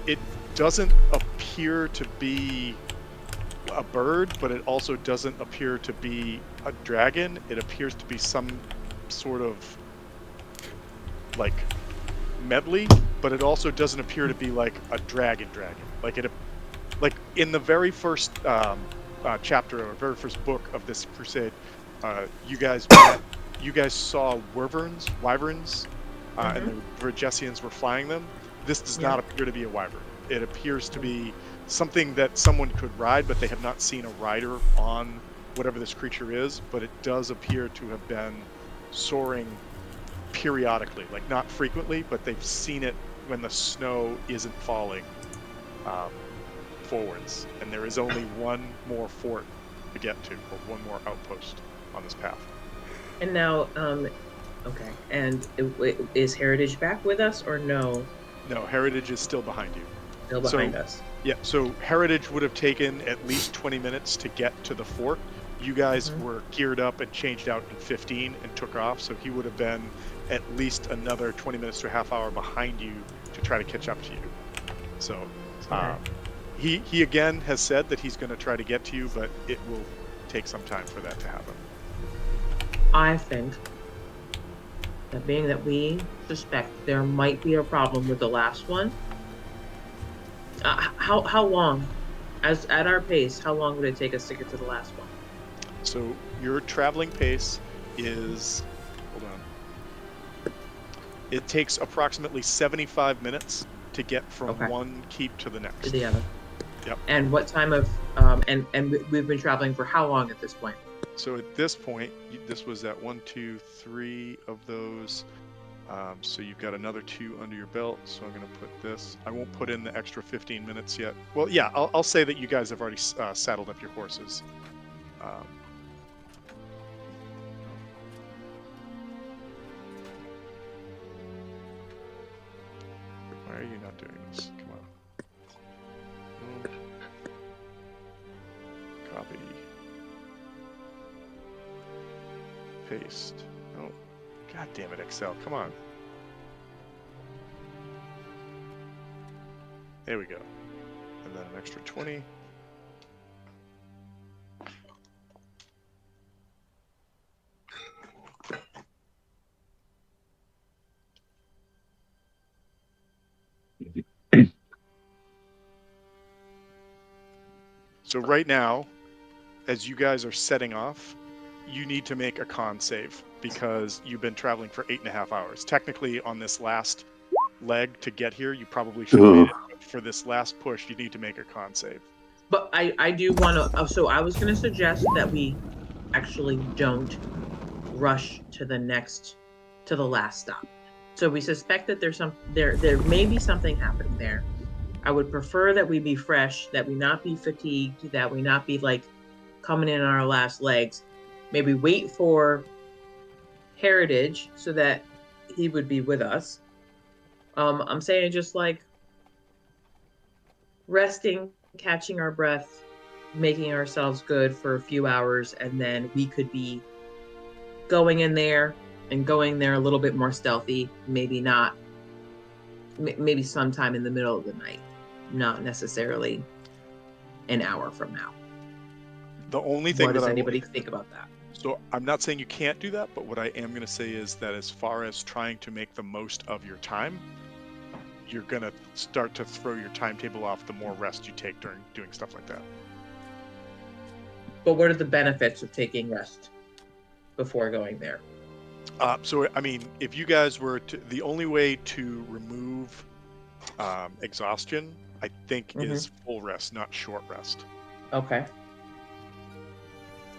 It doesn't appear to be a bird, but it also doesn't appear to be a dragon. It appears to be some sort of like medley, but it also doesn't appear to be like a dragon. Like in the very first chapter or very first book of this crusade, you guys you guys saw wyverns, and Mm-hmm. the Vergesians were flying them. This does Yeah. not appear to be a wyvern. It appears to be something that someone could ride, but they have not seen a rider on whatever this creature is. But it does appear to have been soaring periodically, like not frequently, but they've seen it when the snow isn't falling um, forwards. And there is only one more fort to get to, or one more outpost on this path. And now, okay. And is Heritage back with us or no? No, Heritage is still behind you. Still So behind us. yeah, so Heritage would have taken at least 20 minutes to get to the fort. You guys Mhm. were geared up and changed out in 15 and took off, so he would have been at least another 20 minutes to a half hour behind you to try to catch up to you. So Okay. he again has said that he's going to try to get to you, but it will take some time for that to happen. I think that being that we suspect there might be a problem with the last one, how long, as at our pace, how long would it take us to get to the last one? So your traveling pace is, hold on, it takes approximately 75 minutes to get from Okay. one keep to the To next. the other. Yep. And what time of we've been traveling for how long at this point? So at this point, this was at 1, 2, 3 of those. So you've got another 2 under your belt. So I'm going to put this. I won't put in the extra 15 minutes yet. Well, yeah, I'll say that you guys have already saddled up your horses. Why are you not doing this? Come on. Boom. Copy. Paste. Oh, god damn it, Excel. Come on. There we go. And then an extra 20. So right now, as you guys are setting off, you need to make a con save because you've been traveling for 8.5 hours. Technically, on this last leg to get here, you probably should have made it. But for this last push, you need to make a con save. But I do want to. So I was going to suggest that we actually don't rush to the last stop. So we suspect that there may be something happening there. I would prefer that we be fresh, that we not be fatigued, that we not be like coming in on our last legs. Maybe wait for Heritage so that he would be with us. I'm saying just like resting, catching our breath, making ourselves good for a few hours, and then we could be going in there and going there a little bit more stealthy, maybe not, maybe sometime in the middle of the night, not necessarily an hour from now. The only thing What that does I anybody think about that? So I'm not saying you can't do that, but what I am going to say is that as far as trying to make the most of your time, you're going to start to throw your timetable off the more rest you take during doing stuff like that. But what are the benefits of taking rest before going there? So, I mean, if you guys were to, the only way to remove exhaustion, I think, is full rest, not short rest. Okay.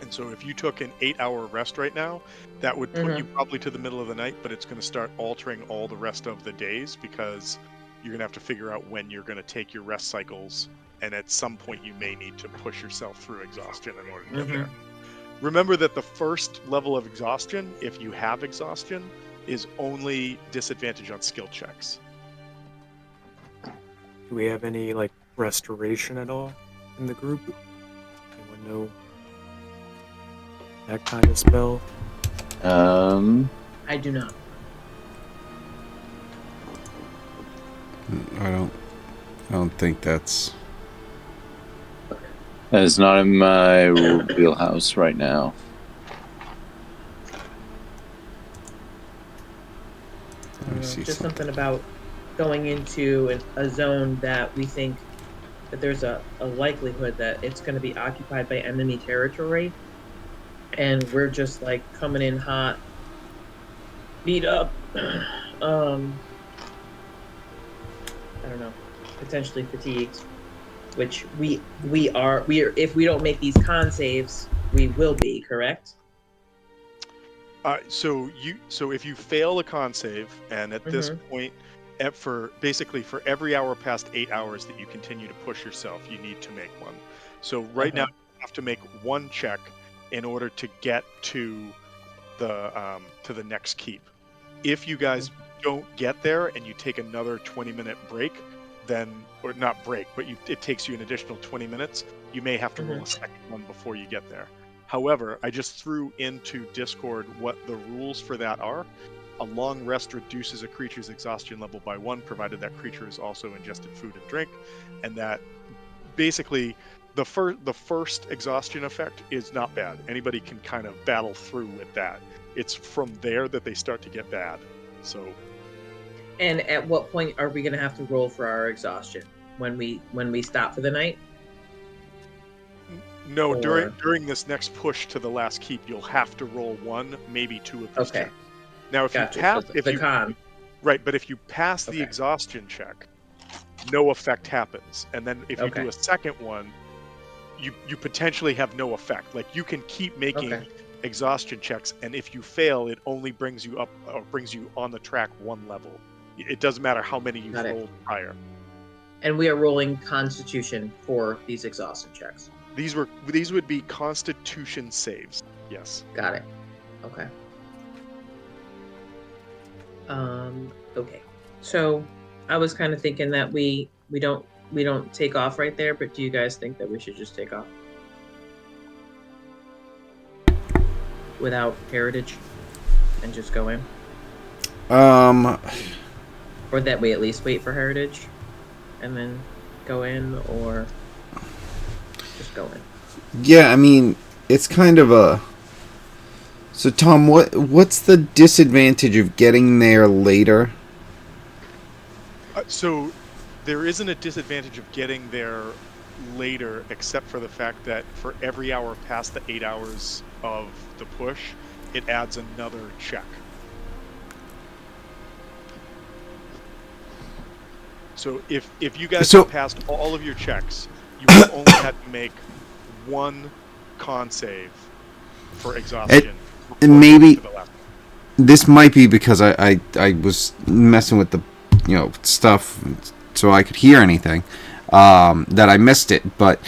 And so if you took an 8-hour rest right now, that would put you probably to the middle of the night, but it's going to start altering all the rest of the days because you're going to have to figure out when you're going to take your rest cycles. And at some point you may need to push yourself through exhaustion in order to get there. Remember that the first level of exhaustion, if you have exhaustion, is only disadvantage on skill checks. Do we have any like restoration at all in the group? Anyone know that kind of spell? I do not. I don't think that's. It's not in my wheelhouse right now. Let me see Just something. something about going into a zone that we think that there's a likelihood that it's going to be occupied by enemy territory, and we're just like coming in hot, beat up. I don't know, potentially fatigued, which we are if we don't make these con saves, we will be, correct? So if you fail a con save, and at this Mm-hmm. point, for every hour past 8 hours that you continue to push yourself, you need to make one. So right now Uh-huh. you have to make one check in order to get to the next keep. If you guys don't get there and you take another 20-minute break, then, or not break, but it takes you an additional 20 minutes, you may have to roll Mm-hmm. a second one before you get there. However, I just threw into Discord what the rules for that are. A long rest reduces a creature's exhaustion level by 1, provided that creature has also ingested food and drink, and that basically the first exhaustion effect is not bad. Anybody can kind of battle through with that. It's from there that they start to get bad. So And at what point are we going to have to roll for our exhaustion? When we stop for the night? no, Or during this next push to the last keep, you'll have to roll 1, maybe 2 of these okay, checks. Now, if you gotcha. So pass, the con. right, but if you pass the Okay. exhaustion check, no effect happens. And then if you Okay. do a second one, you potentially have no effect. Like, you can keep making Okay. exhaustion checks, and if you fail, it only brings you up, or brings you on the track 1 level. It doesn't matter how many you've Got it. rolled prior. And we are rolling Constitution for these exhaustion checks. These would be Constitution saves. Yes. Got it. Okay. Okay. So I was kind of thinking that we don't take off right there, but do you guys think that we should just take off without heritage and just go in, or that we at least wait for heritage and then go in, or just go in? Yeah, I mean, it's kind of a. So Tom, what's the disadvantage of getting there later? So there isn't a disadvantage of getting there later, except for the fact that for every hour past the 8 hours of the push, it adds another check. So if you guys have passed all of your checks, you would have only had to make one con save for exhaustion. And maybe this might be because I was messing with the stuff so I could hear anything that I missed it. But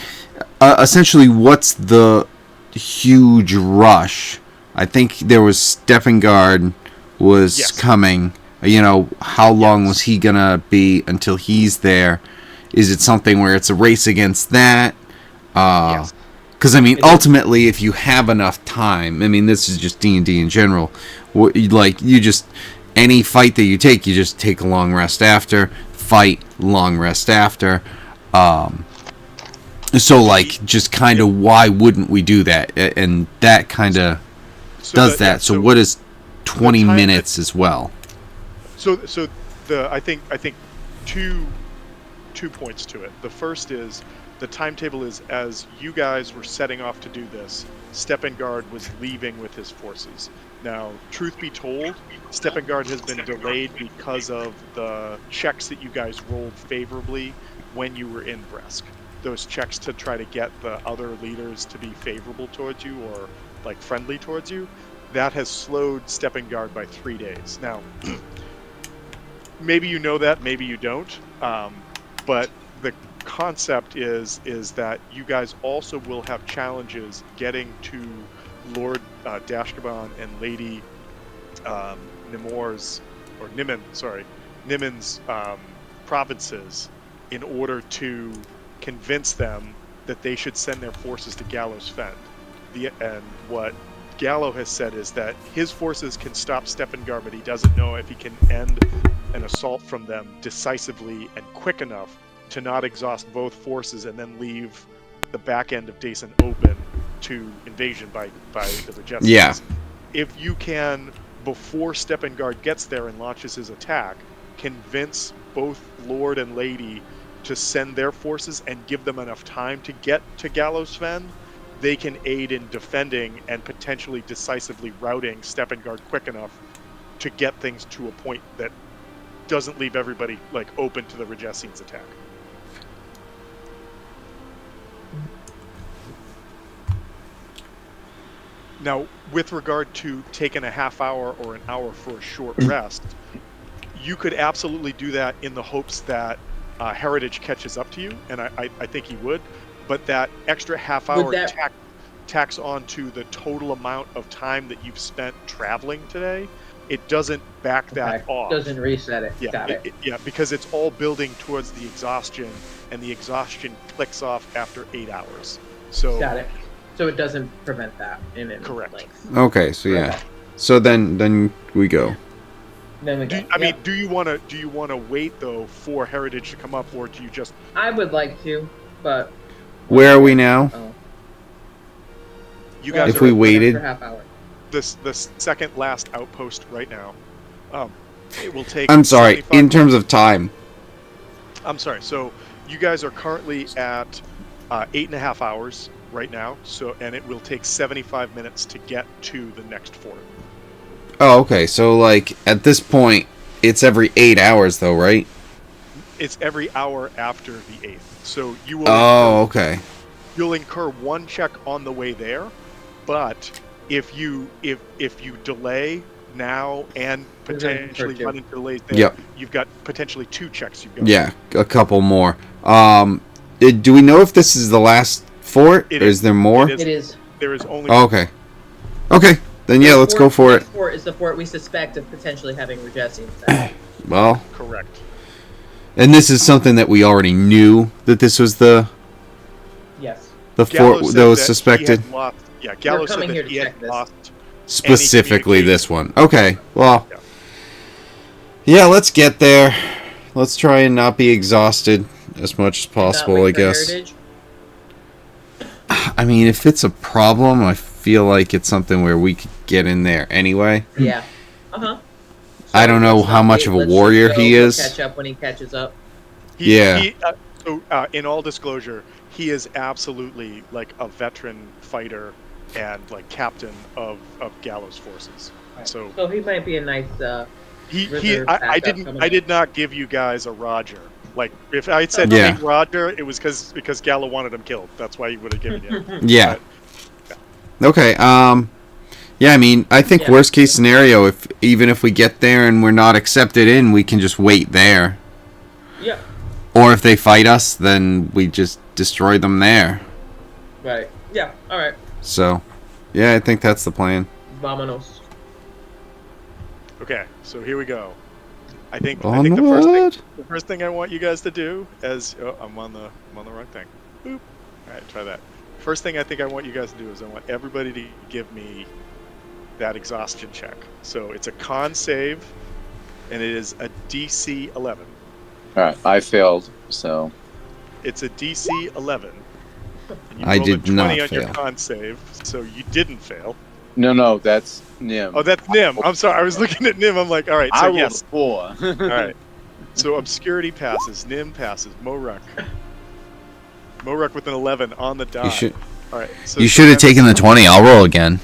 essentially, what's the huge rush? I think there was Steppengard was coming. How long was he gonna be until he's there? Is it something where it's a race against that? Yes. Because, I mean, ultimately, if you have enough time, I mean, this is just D&D in general, any fight that you just take a long rest after, fight, long rest after. Just kind of why wouldn't we do that? And that kind of does that. So what is 20 minutes as well? I think two points to it. The first is, the timetable is, as you guys were setting off to do this, Steppengard was leaving with his forces. Now, truth be told, Steppengard has been delayed because of the checks that you guys rolled favorably when you were in Bresk. Those checks to try to get the other leaders to be favorable towards you, or like friendly towards you, that has slowed Steppengard by 3 days. Now, maybe you know that, maybe you don't, but the concept is that you guys also will have challenges getting to Lord Dashkaban and Lady Nimin's provinces in order to convince them that they should send their forces to Gallows Fen. And what Gallo has said is that his forces can stop Steppengard, but he doesn't know if he can end an assault from them decisively and quick enough to not exhaust both forces and then leave the back end of Dason open to invasion by the Regessians. Yeah. If you can, before Steppengard gets there and launches his attack, convince both Lord and Lady to send their forces and give them enough time to get to Gallowsven, they can aid in defending and potentially decisively routing Steppengard quick enough to get things to a point that doesn't leave everybody like open to the Regessians' attack. Now, with regard to taking a half hour or an hour for a short rest, you could absolutely do that in the hopes that Heritage catches up to you, and I think he would, but that extra half hour tacks on to the total amount of time that you've spent traveling today. It doesn't back that off. Doesn't reset it. Yeah, Got it. Yeah, because it's all building towards the exhaustion, and the exhaustion clicks off after 8 hours. So Got it. So it doesn't prevent that in any Correct. length. Okay, so yeah. So then we go. Then we go. I mean, do you want to wait though for Heritage to come up, or do you just? I would like to, but Where are we now? You guys If are we at waited, half hour. the second last outpost right now. It will take. I'm sorry. 75 In terms of time, I'm sorry. So you guys are currently at 8.5 hours right now. So and it will take 75 minutes to get to the next fort. oh, okay. So like at this point, it's every 8 hours, though, right? It's every hour after the 8th. So you will. Oh, okay. You'll incur one check on the way there, but if you delay now and potentially run into delays there, you've got potentially 2 checks you've got. Yeah, a couple more. Do we know if this is the last fort, or is there more? It is. There is only. Oh, okay. Okay, then yeah, let's go for it. The fort is the fort we suspect of potentially having Regessians. Well. Correct. And this is something that we already knew that this was the. Yes. The fort that was suspected. Gallo said that he had lost. Specifically this one. Okay, well. Yeah, let's get there. Let's try and not be exhausted as much as possible, I guess. Heritage? I mean, if it's a problem, I feel like it's something where we could get in there anyway. Yeah. So I don't know how much of a warrior he is. Catch up when he catches up. In all disclosure, he is absolutely like a veteran fighter and like captain of Gallo's forces. Right. So he might be a nice. I did not give you guys a Roger. Like if I had said King Roger, it was because Gallo wanted him killed. That's why he would have given you. Yeah. Okay. Yeah, I mean, I think worst case scenario, even if we get there and we're not accepted in, we can just wait there. Yeah. Or if they fight us, then we just destroy them there. Right. Yeah. All right. So, yeah, I think that's the plan. Vamonos. Okay, so here we go. I think the first thing I want you guys to do I'm on the wrong thing. Boop. All right, try that. First thing I think I want you guys to do is I want everybody to give me that exhaustion check. So it's a con save, and it is a DC 11. All right, I failed, so it's a DC 11. I did not fail. 20 on your con save, so you didn't fail. No, that's Nim. Oh, that's Nim. I'm sorry, I was looking at Nim. I'm like, all right, so yes. 4. All right. So obscurity passes, Nim passes, Moruk with an 11 on the dot. All right. So you should have taken the 20. I'll roll again.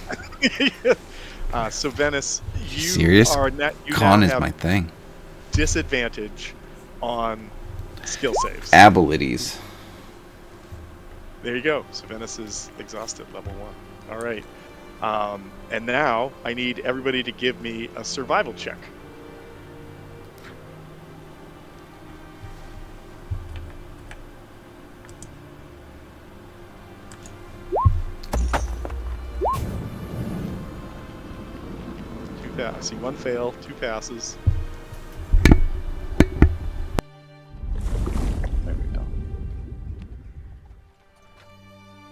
So Venice, you serious? Con is my thing. Disadvantage on skill saves. Abilities. There you go. So Venice is exhausted, level 1. All right. And now I need everybody to give me a survival check. I see 1 fail, 2 passes. There we go.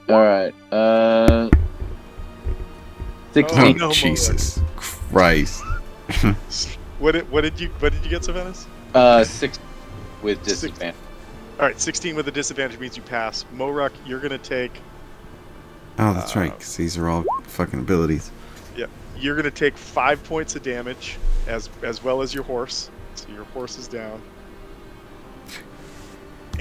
All right. 16. Oh, Jesus Christ. What did you get, Sylvanus? 6 with Six. disadvantage. All right, 16 with a disadvantage means you pass. Moruck, you're gonna take. Oh, that's right, because these are all fucking abilities. Yeah, you're gonna take 5 points of damage, as well as your horse. So your horse is down.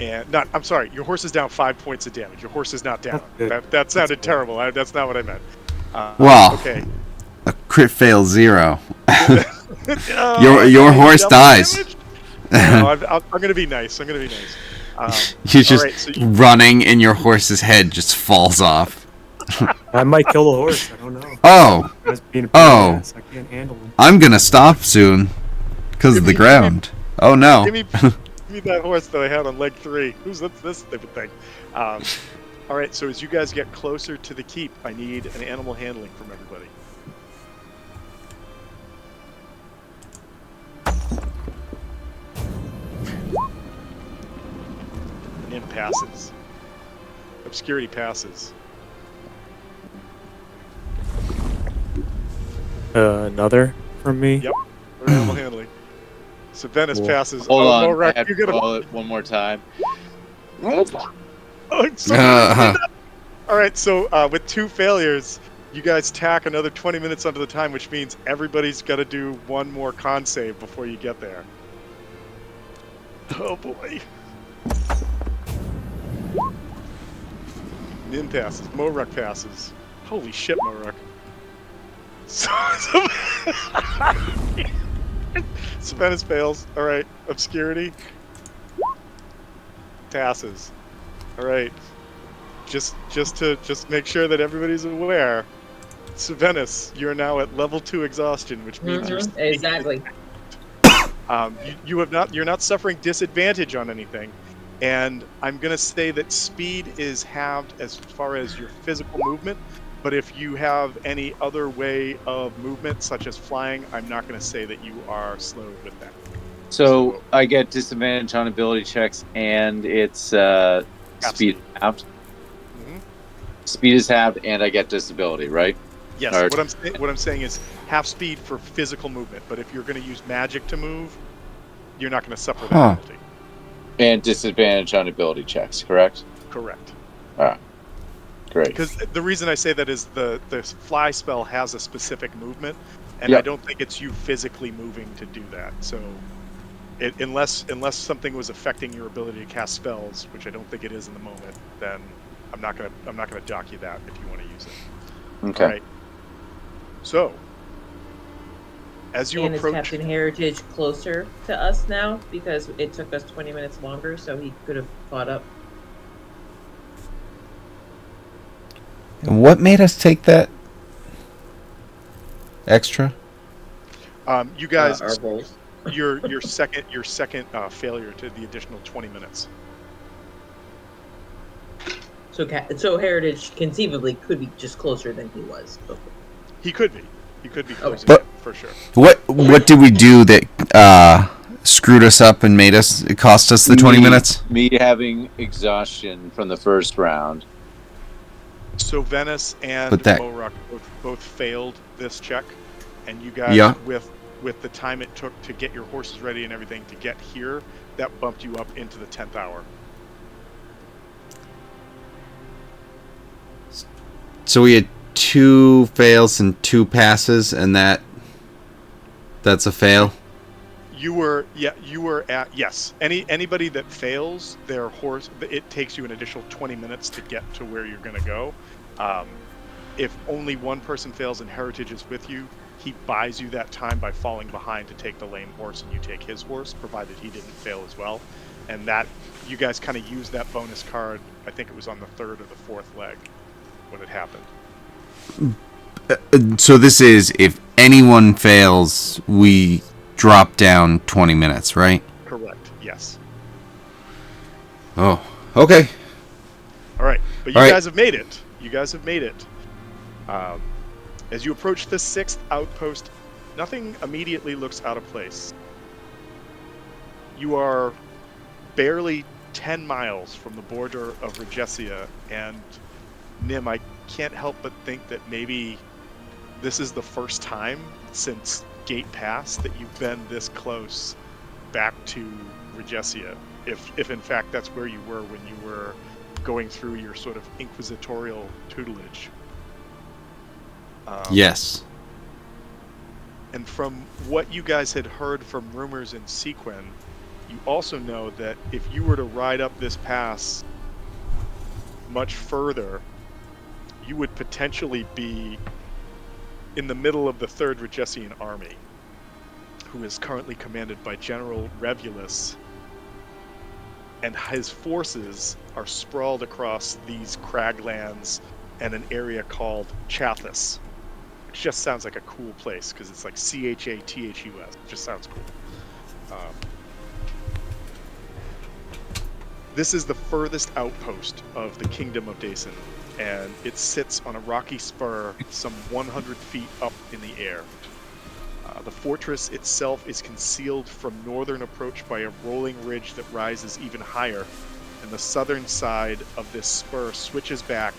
And not, I'm sorry, your horse is down 5 points of damage. Your horse is not down. That sounded terrible. That's not what I meant. Well, okay. A crit fail 0. Oh, your horse double dies. damage? No, I'm gonna be nice. I'm gonna be nice. You're just right, so running, and your horse's head just falls off. I might kill the horse. I don't know. Oh, Just being a Oh. ass. I can't handle him. I'm gonna stop soon because of the ground. Oh no. Give me that horse that I had on leg 3. Who's this stupid thing? All right, so as you guys get closer to the keep, I need an animal handling from everybody. Nim passes. Obscurity passes. Another from me. Yep. For animal handling. So Venice Cool. passes. Hold on, Morak, I have you to gotta. roll it one more time. Oh, it's so All right, so with 2 failures, you guys tack another 20 minutes onto the time, which means everybody's got to do 1 more con save before you get there. Oh boy. Nin passes. Moruck passes. Holy shit, Moruck. Svennis fails. All right. Obscurity passes. All right. Just make sure that everybody's aware. Svennis, you're now at level 2 exhaustion, which means you're exactly. You're not suffering disadvantage on anything, and I'm gonna say that speed is halved as far as your physical movement. But if you have any other way of movement, such as flying, I'm not gonna say that you are slowed with that. So I get disadvantage on ability checks, and it's speed halved. Mhm. Speed is halved, and I get disability, right? Yes. Alright. What I'm saying is half speed for physical movement. But if you're gonna use magic to move, you're not gonna suffer that Huh. penalty. And disadvantage on ability checks, correct? Correct. All right. Great. Because the reason I say that is the fly spell has a specific movement, and Yep. I don't think it's you physically moving to do that. So, unless something was affecting your ability to cast spells, which I don't think it is in the moment, then I'm not gonna dock you that if you want to use it. Okay. All right. So, as you And is approach, Captain Heritage closer to us now because it took us 20 minutes longer, so he could have caught up? And what made us take that extra? you guys, Our goals. your second failure to the additional 20 minutes. So Heritage conceivably could be just closer than he was before. He could be closing But- it, for sure. What did we do that screwed us up and made us? It cost us the 20 minutes. Me having exhaustion from the first round. So Venice and But that- Moruck both failed this check, and you guys, Yeah. with the time it took to get your horses ready and everything to get here, that bumped you up into the 10th hour. So we had 2 fails and 2 passes, and that's a fail. You were at yes. Anybody that fails their horse, it takes you an additional 20 minutes to get to where you're going to go. If only one person fails and Heritage is with you, he buys you that time by falling behind to take the lame horse, and you take his horse, provided he didn't fail as well. And that you guys kind of use that bonus card. I think it was on the 3rd or the 4th leg when it happened. So this is if anyone fails, we drop down 20 minutes, right? Correct. Yes. Oh, okay. All right, but you All right. guys have made it. You guys have made it. As you approach the 6th outpost, nothing immediately looks out of place. You are barely 10 miles from the border of Regesia, and Nim, I can't help but think that maybe this is the first time since gate pass that you've been this close back to Regesia, if in fact that's where you were when you were going through your sort of inquisitorial tutelage. Yes. And from what you guys had heard from rumors in Sequin, you also know that if you were to ride up this pass much further, you would potentially be in the middle of the 3rd Regesian Army, who is currently commanded by General Revulus, and his forces are sprawled across these craglands and an area called Chathus, which just sounds like a cool place because it's like Chathus. It just sounds cool. This is the furthest outpost of the Kingdom of Dacian, and it sits on a rocky spur some 100 feet up in the air. The fortress itself is concealed from northern approach by a rolling ridge that rises even higher, and the southern side of this spur switches back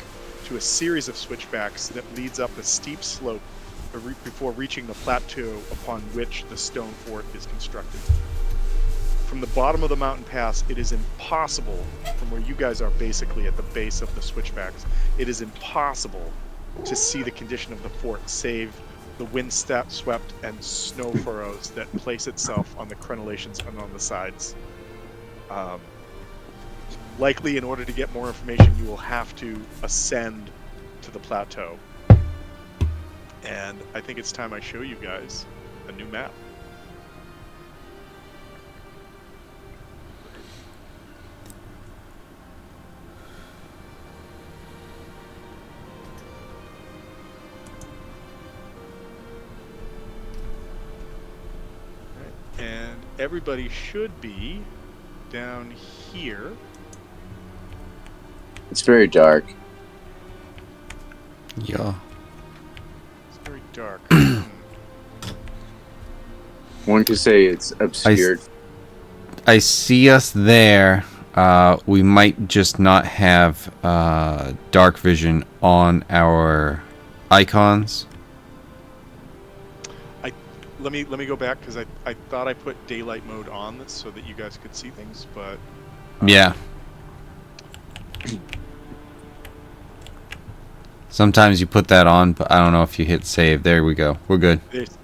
to a series of switchbacks that leads up a steep slope before reaching the plateau upon which the stone fort is constructed. From the bottom of the mountain pass, it is impossible, from where you guys are basically at the base of the switchbacks, it is impossible to see the condition of the fort save the wind-swept and snow furrows that place itself on the crenellations and on the sides. Likely, in order to get more information, you will have to ascend to the plateau. And I think it's time I show you guys a new map. And everybody should be down here. It's very dark. Yeah. It's very dark. One could say it's obscured. I see us there. We might just not have dark vision on our icons. Let me go back because I thought I put daylight mode on so that you guys could see things, but Yeah. Sometimes you put that on, but I don't know if you hit save. There we go. We're good.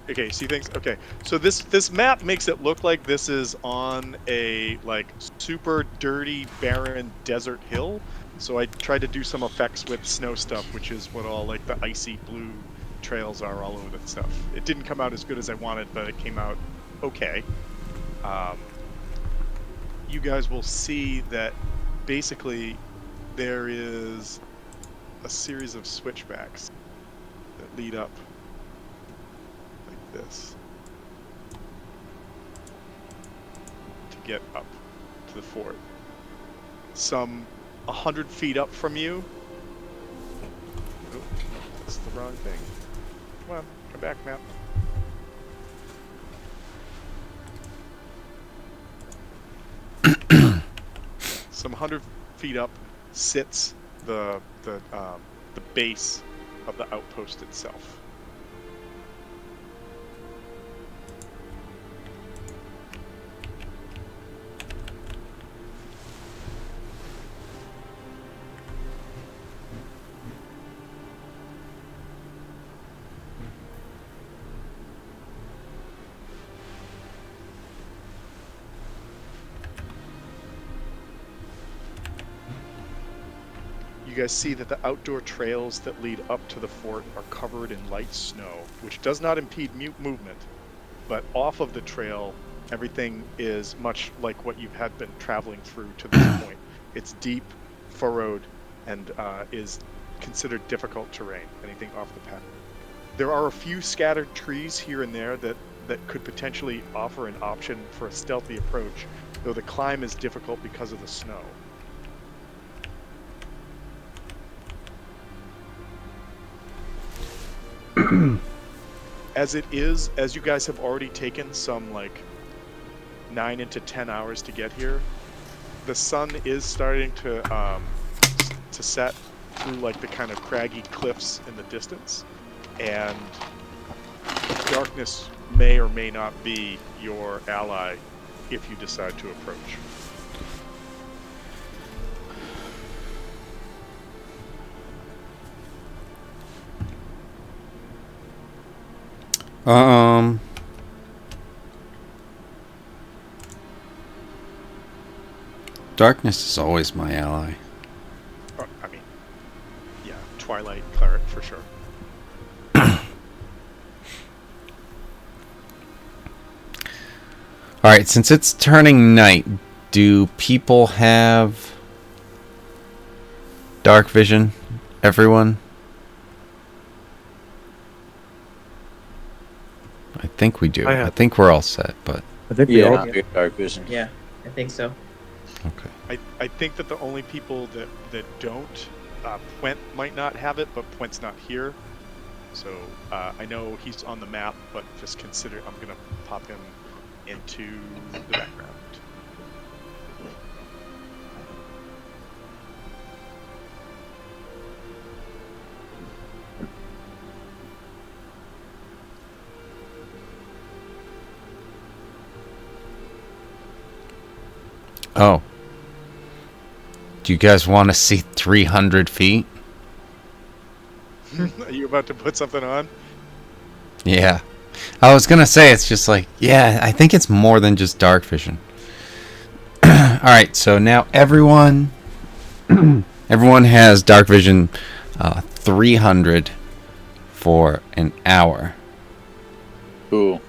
Okay, see things? Okay. So this map makes it look like this is on a like super dirty, barren desert hill. So I tried to do some effects with snow stuff, which is what all like the icy blue trails are all over the stuff. It didn't come out as good as I wanted, but it came out okay. You guys will see that basically there is a series of switchbacks that lead up like this to get up to the fort. Some 100 feet up from you. Oh, that's the wrong thing. Come on, come back, map. Some 100 feet up sits the base of the outpost itself. You guys see that the outdoor trails that lead up to the fort are covered in light snow, which does not impede movement, but off of the trail, everything is much like what you had been traveling through to this point. It's deep, furrowed, and is considered difficult terrain, anything off the path. There are a few scattered trees here and there that could potentially offer an option for a stealthy approach, though the climb is difficult because of the snow. As it is, as you guys have already taken some like 9 into 10 hours to get here, the sun is starting to set through like the kind of craggy cliffs in the distance, and darkness may or may not be your ally if you decide to approach. Darkness is always my ally. I mean, yeah, Twilight Cleric for sure. Alright, since it's turning night, do people have dark vision? Everyone? I think we do. I have. I think we're all set, but I think we all. Yeah, dark vision. Yeah, I think so. okay. I think that the only people that don't, Puent might not have it, but Puent's not here. So I know he's on the map, but just consider I'm gonna pop him into the background. Oh. Do you guys want to see 300 feet? Are you about to put something on? Yeah. I was gonna say, it's just like, yeah, I think it's more than just dark vision. Alright, so now everyone has dark vision 300 for an hour. Cool.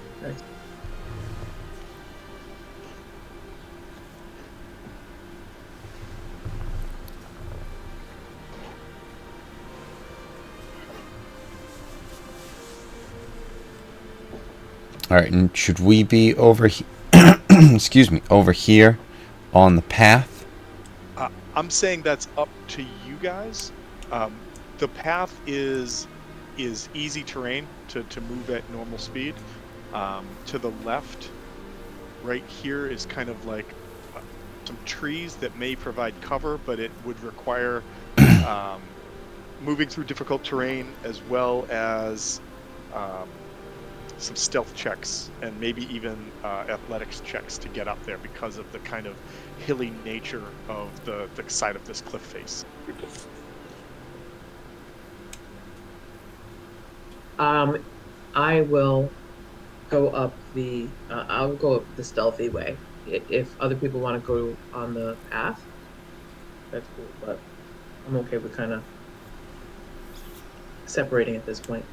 Alright, and should we be over excuse me, over here on the path? I'm saying that's up to you guys. The path is easy terrain to move at normal speed. To the left, right here is kind of like some trees that may provide cover, but it would require moving through difficult terrain as well as some stealth checks and maybe even athletics checks to get up there because of the kind of hilly nature of the side of this cliff face. I will go up the. I'll go up the stealthy way. If other people want to go on the path, that's cool. But I'm okay with kind of separating at this point.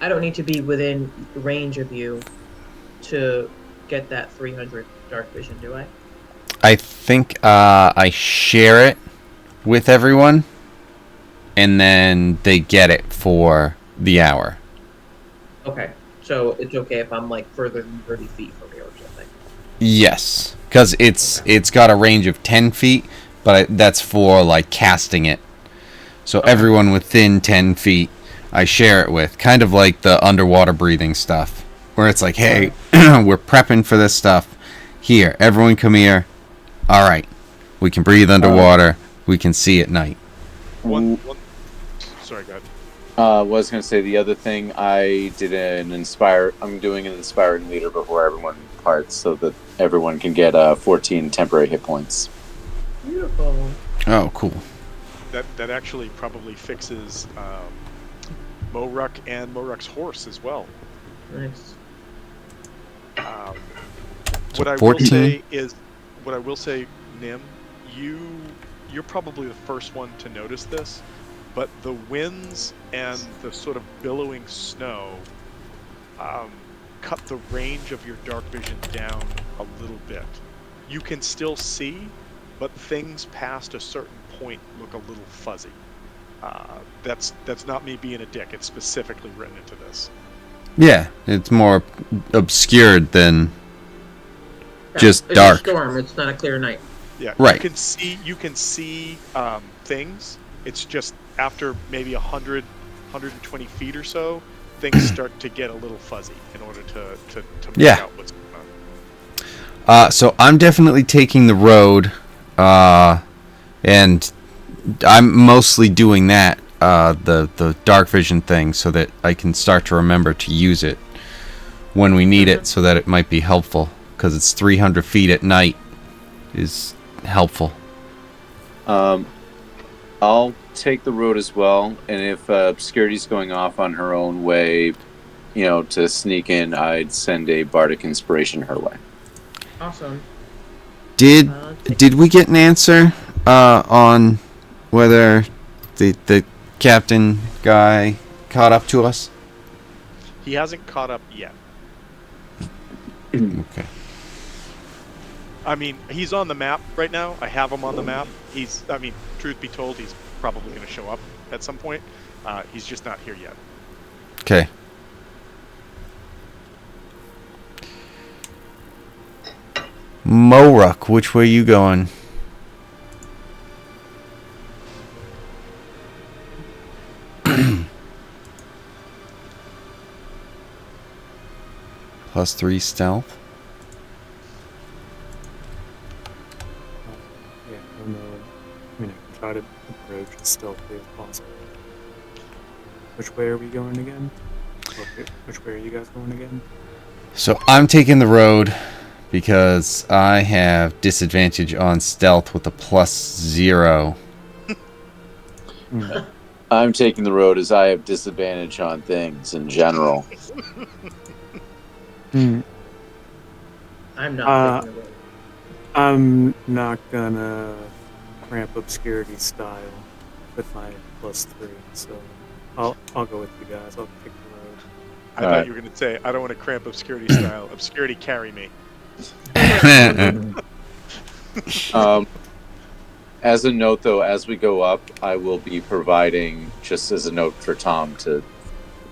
I don't need to be within range of you to get that 300 dark vision, do I? I think I share it with everyone, and then they get it for the hour. Okay, so it's okay if I'm like further than 30 feet from you or something. Yes, because it's got a range of 10 feet, but that's for like casting it. So everyone within 10 feet, I share it with, kind of like the underwater breathing stuff, where it's like, hey, we're prepping for this stuff. Here, everyone come here. All right, we can breathe underwater. We can see at night. Sorry, go ahead. Was going to say the other thing, I did I'm doing an inspiring leader before everyone parts so that everyone can get 14 temporary hit points. Beautiful. Oh, cool. That actually probably fixes Moruk and Moruk's horse as well. Nice. What I 14? will say, Nim, you're probably the first one to notice this, but the winds and the sort of billowing snow cut the range of your dark vision down a little bit. You can still see, but things past a certain point look a little fuzzy. That's not me being a dick. It's specifically written into this. Yeah, it's more obscured than Yeah, just it's dark. a storm. It's not a clear night. Yeah, Right. You can see things. It's just after maybe 120 feet or so, things start to get a little fuzzy in order to make Yeah. out what's going on. So I'm definitely taking the road, and I'm mostly doing that, the dark vision thing, so that I can start to remember to use it when we need it, so that it might be helpful, because it's 300 feet at night is helpful. I'll take the road as well, and if Obscurity's going off on her own way, to sneak in, I'd send a bardic inspiration her way. Awesome. Did we get an answer on whether the captain guy caught up to us? He hasn't caught up yet. Okay. I mean, he's on the map right now. I have him on the map. Truth be told, he's probably going to show up at some point. He's just not here yet. Okay. Moruk, which way you going? +3 stealth. Yeah, I don't know. I mean, I can try to approach as stealthily as possible. Which way are we going again? Which way are you guys going again? So I'm taking the road because I have disadvantage on stealth with a +0. I'm taking the road as I have disadvantage on things in general. I'm not taking the road. I'm not gonna cramp Obscurity style with my +3, so I'll go with you guys. I'll pick the road. I thought you were going to say, I don't want to cramp Obscurity style. Obscurity, carry me. As a note, though, as we go up, I will be providing, just as a note for Tom,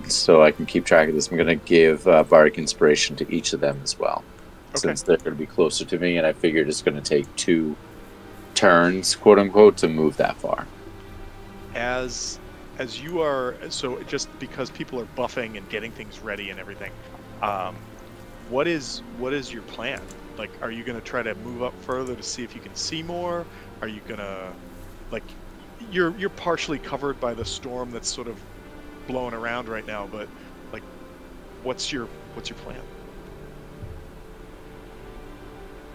so I can keep track of this, I'm going to give bardic inspiration to each of them as well. Okay. Since they're going to be closer to me, and I figured it's going to take 2 turns, quote unquote, to move that far. As you are, so just because people are buffing and getting things ready and everything, what is your plan? Like, are you going to try to move up further to see if you can see more? Are you going to, like, you're partially covered by the storm that's sort of blowing around right now, but like, what's your plan?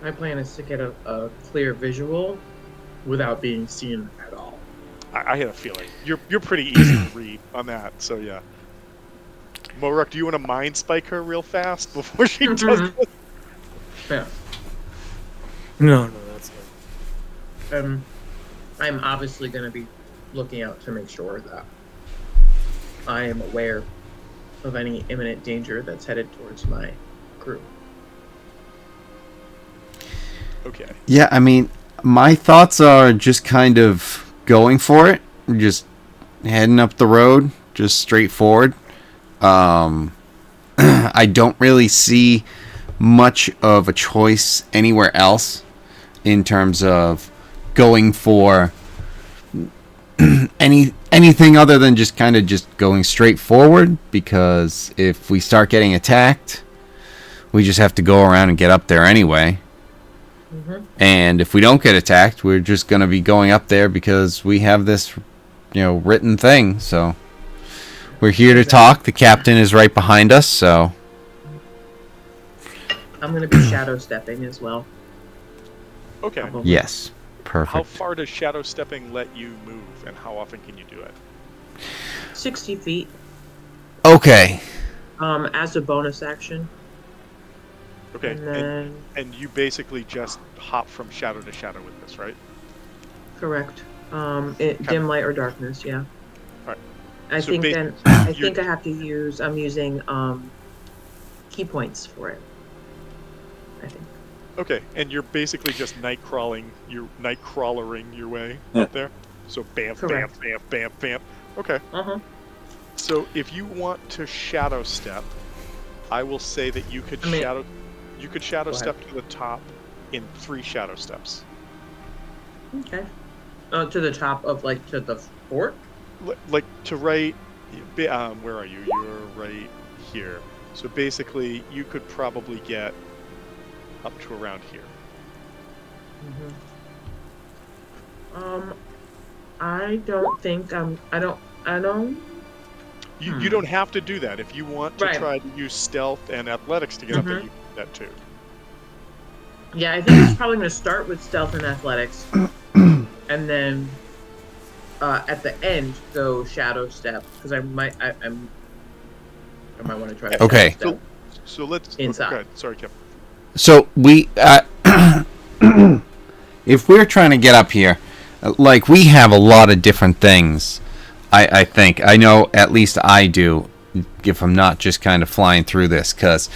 My plan is to get a clear visual without being seen at all. I had a feeling you're pretty easy to read on that, so yeah. Moruk, do you want to mind spike her real fast before she does this? Yeah. No, that's good. I'm obviously going to be looking out to make sure that I am aware of any imminent danger that's headed towards my crew. Okay. Yeah, I mean, my thoughts are just kind of going for it, just heading up the road, just straightforward. I don't really see much of a choice anywhere else in terms of going for anything other than just kind of just going straight forward, because if we start getting attacked, we just have to go around and get up there anyway. And if we don't get attacked, we're just going to be going up there because we have this, written thing. So we're here to talk. The captain is right behind us, so I'm going to be shadow stepping as well. Okay. Probably. Yes. Perfect. How far does shadow stepping let you move, and how often can you do it? 60 feet. Okay. As a bonus action. Okay. And then... and you basically just hop from shadow to shadow with this, right? Correct. Dim light or darkness, yeah. Alright. I So think I have to use, I'm using key points for it, I think. Okay, and you're basically just night crawlering your way up there. So bam, Correct. bam, bam, bam, bam. Okay. So if you want to shadow step, I will say that you could shadow step to the top in 3 shadow steps. Okay. To the top of, like, to the fort? Like to right, where are you? You're right here. So basically, you could probably get up to around here. I don't think I don't You don't have to do that. If you want to Right. try to use stealth and athletics to get up there, Mhm. you can do that too. Yeah, I think it's probably going to start with stealth and athletics, and then at the end go shadow step because I might want to try. Okay. Shadow step So let's. inside. Go ahead. Sorry, Kim. So we, if we're trying to get up here, like we have a lot of different things. I think I know at least I do. If I'm not just kind of flying through this, because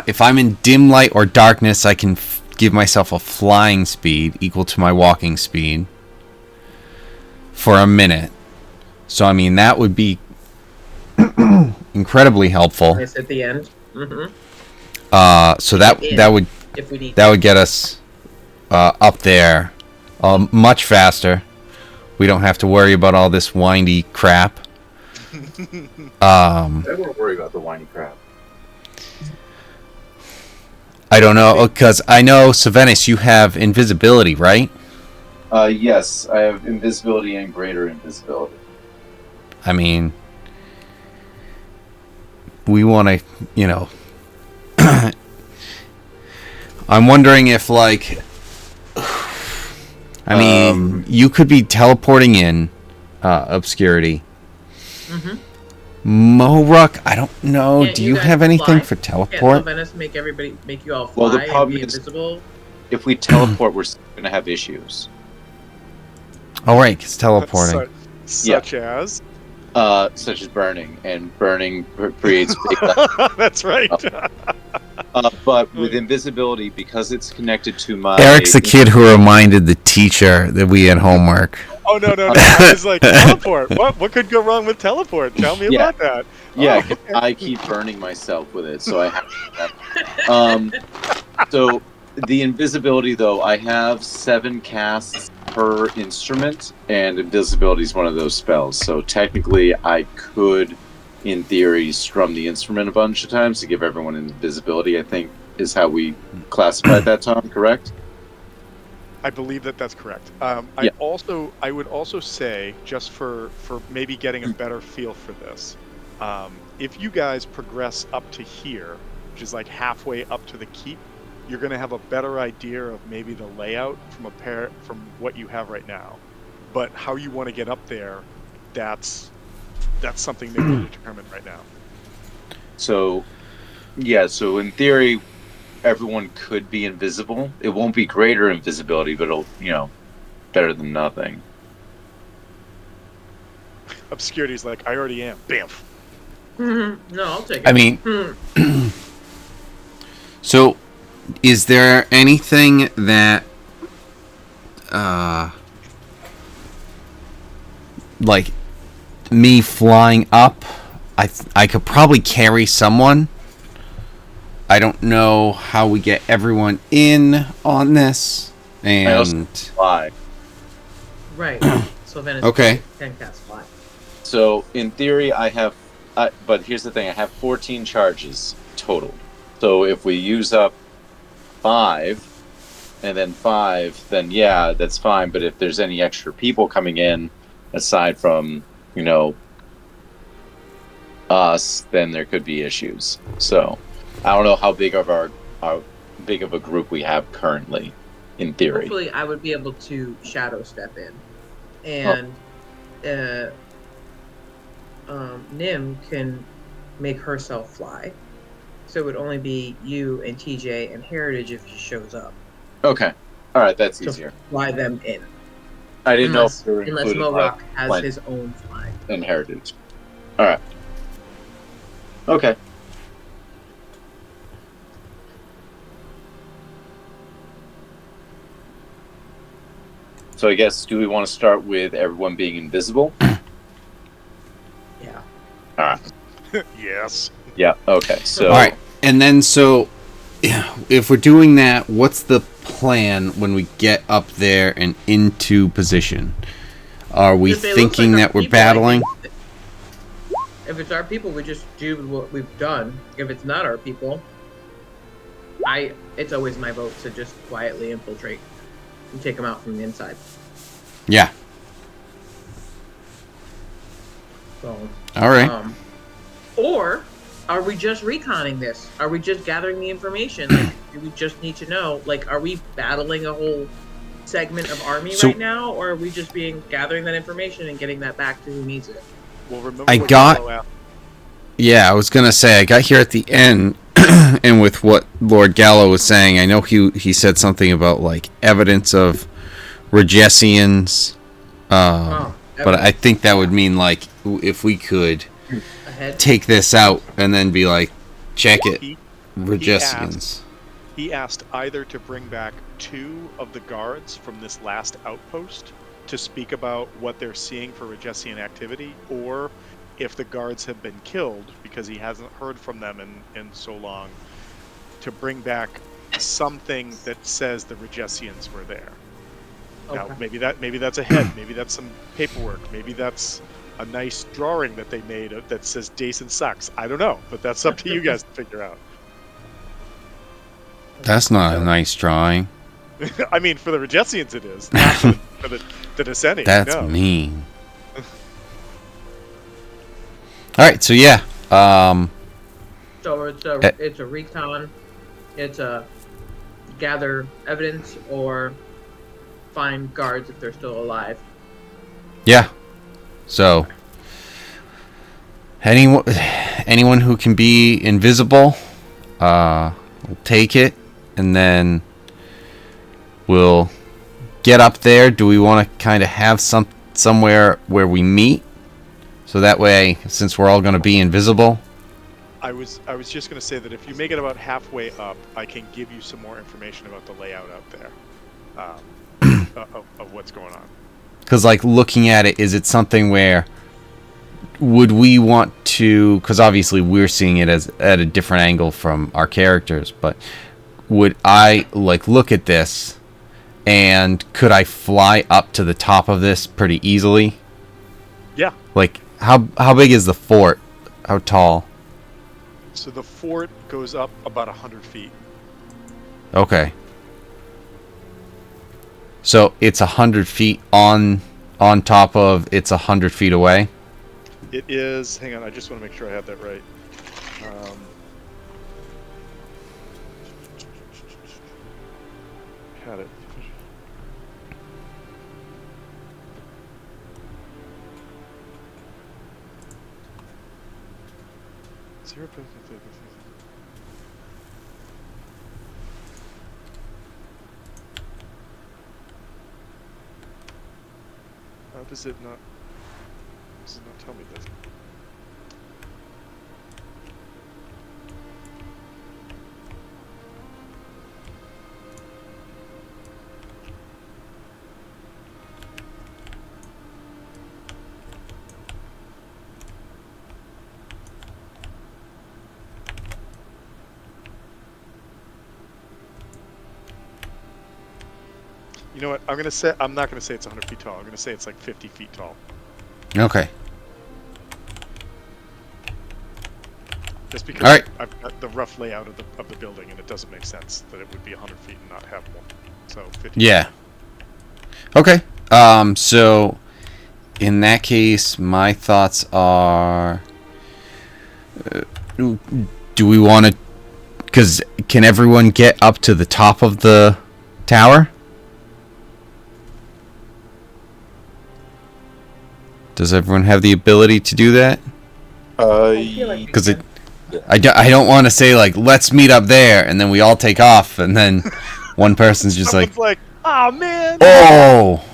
if I'm in dim light or darkness, I can give myself a flying speed equal to my walking speed for a minute. So I mean that would be incredibly helpful. It's at the end. Mm-hmm. So that would If we need. that would get us up there much faster. We don't have to worry about all this windy crap. I won't worry about the whiny crap. I don't know, because I know, Savenis, you have invisibility, right? Yes, I have invisibility and greater invisibility. I mean, we want to, I'm wondering if, like, I mean, you could be teleporting in obscurity. Mm-hmm. Moruk, I don't know. Can't Do you you guys have anything fly? for Can't teleport? Venice make you all fly Well, the and problem be is- invisible? If we teleport, we're still going to have issues. Oh, right, it's teleporting. Such as. Such as burning, and burning creates big. That's right. Hmm. But with invisibility, because it's connected to my. Eric's the kid who reminded the teacher that we had homework. Oh no! I was like, teleport. What could go wrong with teleport? Tell me Yeah. about that. Yeah, Oh, 'cause I keep burning myself with it, so I have to do that. So the invisibility, though, I have 7 casts per instrument, and invisibility is one of those spells. So technically, I could, in theory, strum the instrument a bunch of times to give everyone invisibility. I think is how we classified that, Tom. Correct? I believe that's correct. Yeah. I would also say, just for maybe getting a better feel for this, if you guys progress up to here, which is like halfway up to the keep, you're going to have a better idea of maybe the layout from what you have right now. But how you want to get up there, that's something that we're determined right now. So, yeah. So in theory, everyone could be invisible. It won't be greater invisibility, but it'll, better than nothing. Obscurity's like, I already am. Bamf. No, I'll take it. I mean, so is there anything that, like me flying up, I could probably carry someone. I don't know how we get everyone in on this, I also and fly. Right. So Venice Okay. can cast fly. So in theory, but here's the thing: I have 14 charges total. So if we use up 5, and then 5, then yeah, that's fine. But if there's any extra people coming in, aside from us, then there could be issues. So I don't know how big of big of a group we have currently. In theory, Hopefully, I would be able to shadow step in, and Nim can make herself fly. So it would only be you and TJ and Heritage if he shows up. okay, all right, that's So easier. fly them in. I didn't know Unless, if they were unless including Morok has flight his own fly. and heritage. All right. Okay. So I guess, do we want to start with everyone being invisible? Yeah. All right. Yes. Yeah. Okay. So. all right, and then so if we're doing that, what's the plan when we get up there and into position? Are we If it looks thinking like our that we're people, I battling? think if it's our people, we just do what we've done. If it's not our people, it's always my vote to just quietly infiltrate and take them out from the inside. Yeah. So, All right. or are we just reconning this? Are we just gathering the information? Like, do we just need to know? Like, are we battling a whole segment of army So- right now, or are we just gathering that information and getting that back to who needs it? Well, remember I what got- Gallo asked. Yeah, I was gonna say I got here at the end, and with what Lord Gallo was saying, I know he said something about like evidence of Regessians, but I think that would mean like if we could Ahead. take this out and then be like, check it, He Regessians. He asked either to bring back 2 of the guards from this last outpost to speak about what they're seeing for Regessian activity, or if the guards have been killed, because he hasn't heard from them in so long, to bring back something that says the Regessians were there. Now, Okay. maybe that's a head, maybe that's some paperwork, maybe that's a nice drawing that they made that says Dason sucks. I don't know, but that's up to you guys to figure out. That's not a nice drawing. I mean, for the Regessians it is, not for the Descending. That's no. mean. All right, so yeah, So it's a recon, it's a gather evidence, or find guards if they're still alive. yeah. So anyone who can be invisible, will take it, and then we'll get up there. Do we want to kind of have somewhere where we meet, so that way, since we're all going to be invisible? I was just going to say that if you make it about halfway up, I can give you some more information about the layout out there, of what's going on. Because, like, looking at it, is it something where would we want to? Because obviously we're seeing it as at a different angle from our characters, but would I like look at this, and could I fly up to the top of this pretty easily? Yeah. Like, how big is the fort? How tall? So the fort goes up about 100 feet. Okay. So it's 100 feet on top of it's 100 feet away. It is. Hang on, I just want to make sure I have that right. Had it. Zero. How does it not? Does it not tell me this? You know what? I'm not gonna say it's 100 feet tall. I'm gonna say it's like 50 feet tall. Okay. Just because All right. I've got the rough layout of the building, and it doesn't make sense that it would be 100 feet and not have one. So 50. Yeah. Okay. So in that case, my thoughts are, do we want to? Because can everyone get up to the top of the tower? Does everyone have the ability to do that? I feel like Because I don't want to say like let's meet up there and then we all take off and then one person's just Someone's like, oh man. oh,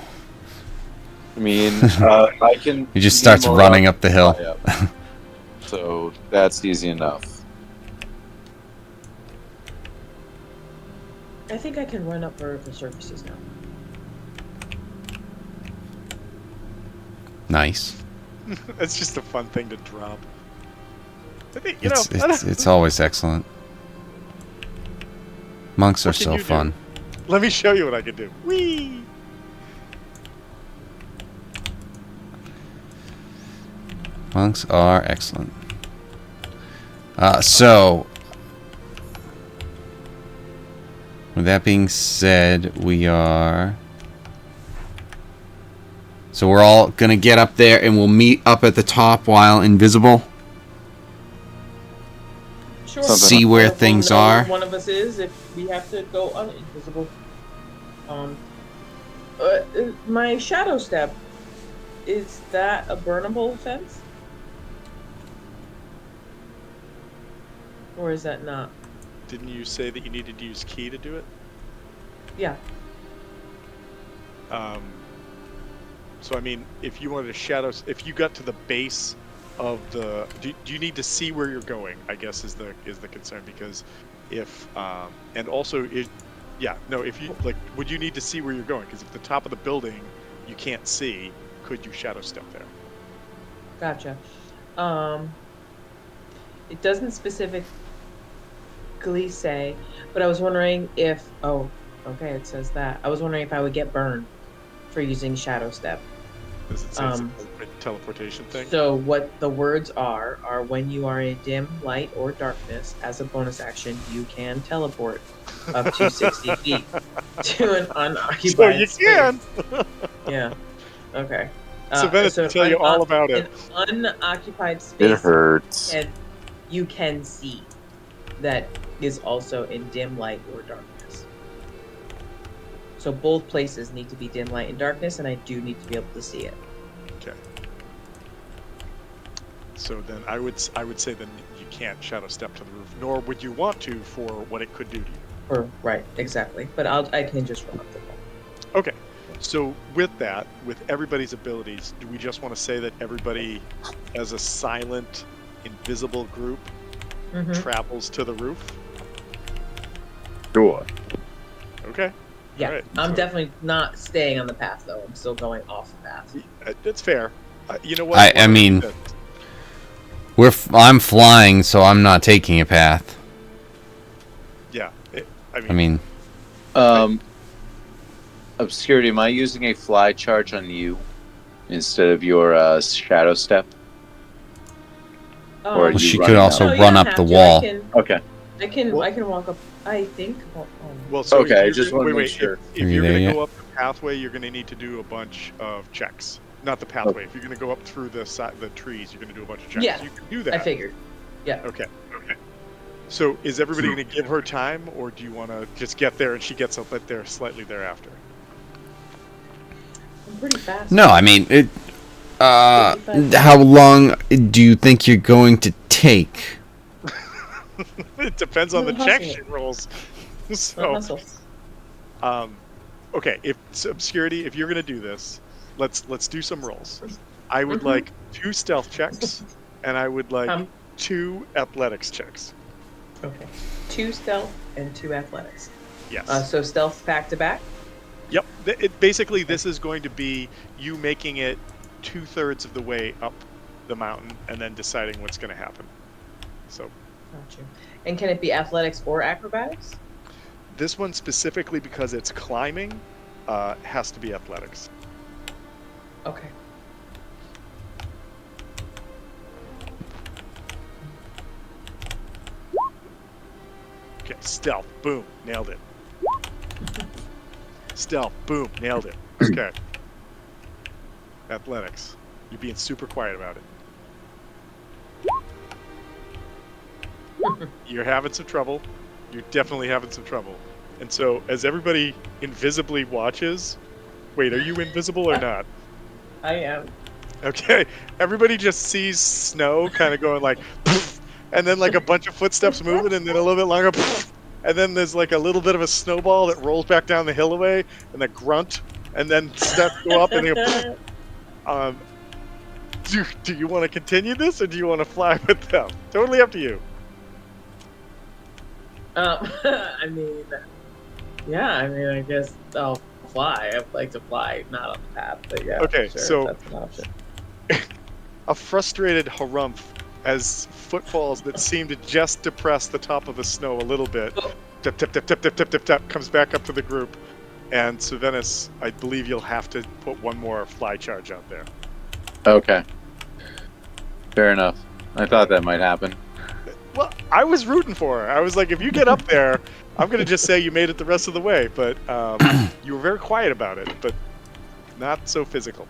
I mean, I can. he just starts running up the hill. Yeah. So that's easy enough. I think I can run up vertical surfaces now. Nice. It's just a fun thing to drop. I think, It's always excellent. Monks are What can so you do? fun. Let me show you what I can do. Whee! Monks are excellent. So, with that being said, we are. So we're all gonna get up there and we'll meet up at the top while invisible. Sure. See where We'll things know are. where one of us is if we have to go invisible. My shadow step, is that a burnable fence? Or is that not? Didn't you say that you needed to use key to do it? Yeah. So I mean, if you wanted to shadow, if you got to the base of the, do you need to see where you're going? I guess is the concern, because if and also it, yeah, no, if you like, would you need to see where you're going? Because if the top of the building you can't see, could you shadow step there? Gotcha. It doesn't specifically say, but I was wondering if, oh, okay, it says that. I was wondering if I would get burned for using shadow step. Does it say it's a teleportation thing? So what the words are when you are in dim light or darkness, as a bonus action, you can teleport up to 60 feet to an unoccupied So you can. Yeah. Okay. So Venice will tell you all about it. An unoccupied space. It hurts. And you can see that is also in dim light or darkness. So both places need to be dim light and darkness, and I do need to be able to see it. Okay. So then I would say then you can't shadow step to the roof, nor would you want to for what it could do to you. Or right, exactly. But I can just run up the wall. Okay. So with that, with everybody's abilities, do we just want to say that everybody as a silent, invisible group travels to the roof? Sure. Okay. Yeah, All right. I'm So, definitely not staying on the path though. I'm still going off the path. that's fair. You know what? I mean, I'm flying, so I'm not taking a path. Yeah. I mean, Obscurity, am I using a fly charge on you instead of your shadow step? Or are you she running could also No, run you up don't the have to. wall. Okay. I can Well- I can walk up. I think. Well, so Okay, I if just you're, wanna wait, make sure. If Are you you're there going to yet? go up the pathway, you're going to need to do a bunch of checks. Not the pathway. If you're going to go up through the trees, you're going to do a bunch of checks. Yeah, You can do that. I figured. Yeah. Okay. So is everybody going to give her time, or do you want to just get there and she gets up there slightly thereafter? I'm pretty fast. no, I mean, how long do you think you're going to take? It depends on the We'll check hustle she it. rolls. I'll So, hustle. okay, if Obscurity, if you're going to do this, let's do some rolls. I would like 2 stealth checks, and I would like 2 athletics checks. Okay. 2 stealth and 2 athletics. Yes. So stealth back to back. Yep. Basically, this is going to be you making it 2/3 of the way up the mountain and then deciding what's going to happen. So Gotcha. And can it be athletics or acrobatics? this one specifically, because it's climbing, has to be athletics. Okay. Okay, stealth, boom, nailed it. Stealth, boom, nailed it. Okay. Athletics. You're being super quiet about it. You're having some trouble. You're definitely having some trouble. And so, as everybody invisibly watches, wait, are you invisible or not? I am. Okay, everybody just sees snow kind of going like, and then like a bunch of footsteps moving, and then a little bit longer, and then there's like a little bit of a snowball that rolls back down the hill away, and a grunt, and then steps go up, and they go, do you want to continue this, or do you want to fly with them? Totally up to you. I mean, yeah. I mean, I guess I'll fly. I'd like to fly, not on the path, but yeah. Okay, sure, so- that's an option. A frustrated harumph as footfalls that seem to just depress the top of the snow a little bit. Tip, tip, tip, tip, tip, tip, tip, tip, comes back up to the group. And so Venice, I believe you'll have to put one more fly charge out there. Okay. Fair enough. I thought that might happen. Well, I was rooting for her. I was like, if you get up there, I'm going to just say you made it the rest of the way. But you were very quiet about it, but not so physical.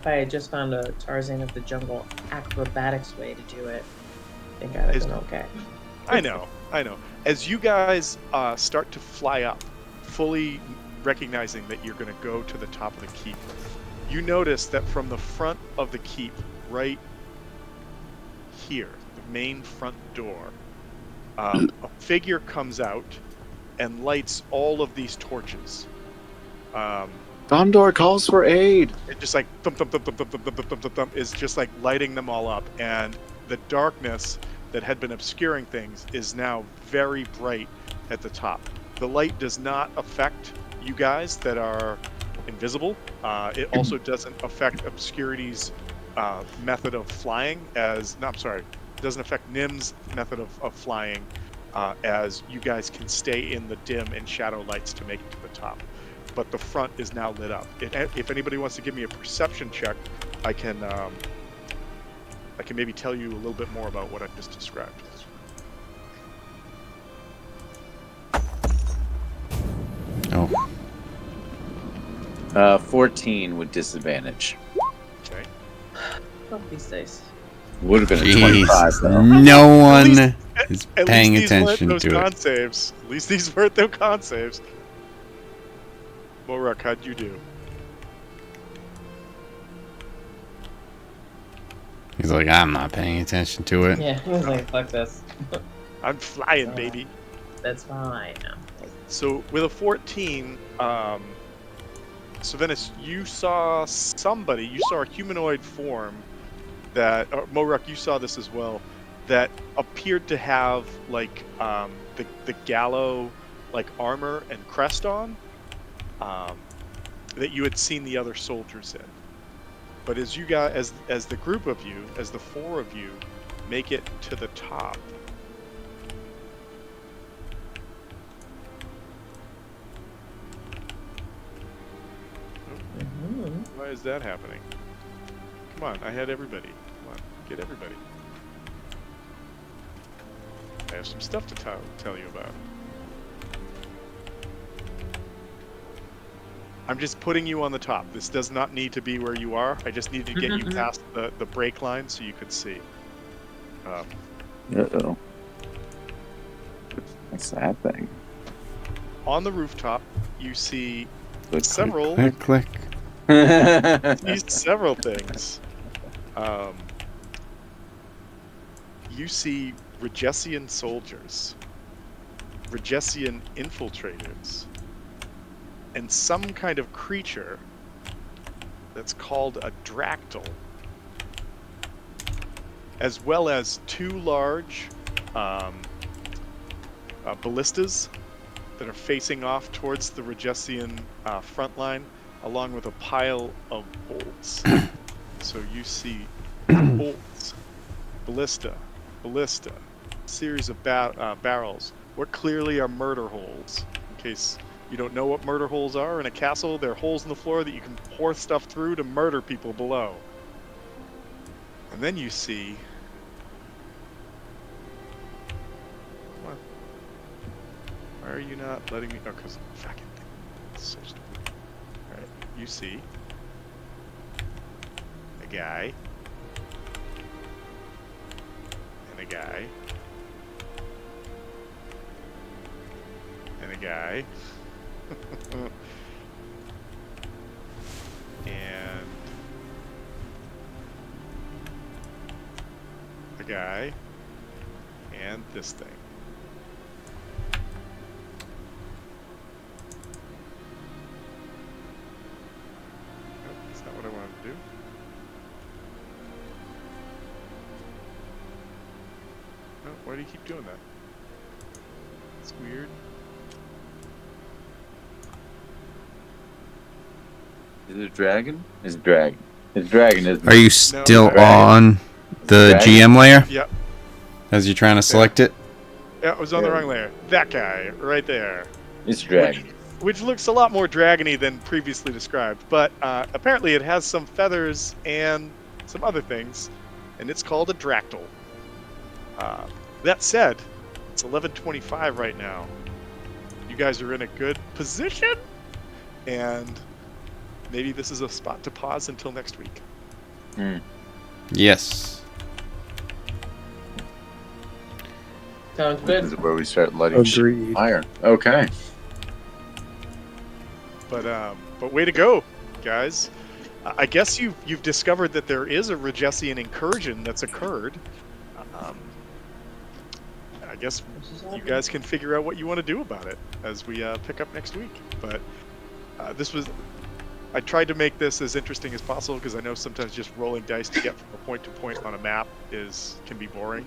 I had just found a Tarzan of the Jungle acrobatics way to do it, I think I'd have Is- been okay. I know. As you guys start to fly up, fully recognizing that you're going to go to the top of the keep, you notice that from the front of the keep, right here, the main front door, a figure comes out and lights all of these torches. Gondor calls for aid. It just like thump, thump, thump, thump, thump, thump, thump, thump, thump, thump, is just like lighting them all up, and the darkness that had been obscuring things is now very bright at the top. The light does not affect you guys that are invisible. It also doesn't affect Obscurity's method of flying doesn't affect Nim's method of flying, as you guys can stay in the dim and shadow lights to make it to the top. But the front is now lit up. If anybody wants to give me a perception check, I can maybe tell you a little bit more about what I just described. Oh. 14 with disadvantage. Okay. Fuck these dice. Would have been a Jeez. 25 though. No one is At paying least these weren't attention those to con it. saves. At least these weren't those con saves. Morak, how'd you do? He's like, I'm not paying attention to it. Yeah, he was like, fuck this. I'm flying, baby. That's fine. So with a 14, Venice, you saw somebody, you saw a humanoid form that, Morak, you saw this as well, that appeared to have like the Gallo like armor and crest on, that you had seen the other soldiers in. But as you guys, as the group of you, as the four of you, make it to the top, why is that happening? Come on, I had everybody. Come on, get everybody. I have some stuff to tell you about. I'm just putting you on the top. This does not need to be where you are. I just need to get you past the break line so you could see. Uh-oh. What's that thing? On the rooftop, you see Click, several Click, click. several things. You see Regessian soldiers, Regessian infiltrators, and some kind of creature that's called a Dractyl, as well as two large ballistas that are facing off towards the Regessian front line, along with a pile of bolts. So you see bolts, ballista, series of barrels, what clearly are murder holes. In case you don't know what murder holes are in a castle, they're holes in the floor that you can pour stuff through to murder people below. And then you see... Come on. Why are you not letting me... Oh, because fucking... It's so stupid. Alright, you see... a guy... and a guy... and a guy... and a guy, and this thing. Nope, that's not what I wanted to do. No, why do you keep doing that? It's weird. Is it a dragon? It's a dragon. It's a dragon, isn't it? Are you still No. on the Dragon? GM layer Yep. as you're trying to select it? Yeah, I was on the wrong layer. That guy, right there. It's a dragon. Which looks a lot more dragony than previously described, but apparently it has some feathers and some other things, and it's called a Dractyl. That said, it's 11:25 right now. You guys are in a good position, and maybe this is a spot to pause until next week. Yes. Sounds This is good. where we start letting shit Agreed. fire. Okay. But way to go, guys. I guess you've discovered that there is a Regessian incursion that's occurred. Um, I guess This is you happening. guys can figure out what you want to do about it as we pick up next week. But I tried to make this as interesting as possible because I know sometimes just rolling dice to get from a point to point on a map can be boring.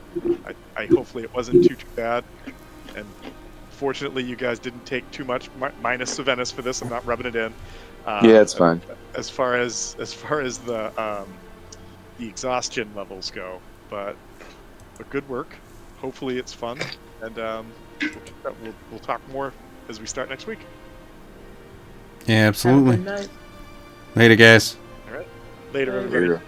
I hopefully it wasn't too bad, and fortunately you guys didn't take too much minus Savennis for this. I'm not rubbing it in. Yeah, it's fine. As far as the exhaustion levels go, but good work. Hopefully it's fun, and we'll talk more as we start next week. Yeah, Have a absolutely. good night. Later, guys. All right, later, Later. everybody. Later.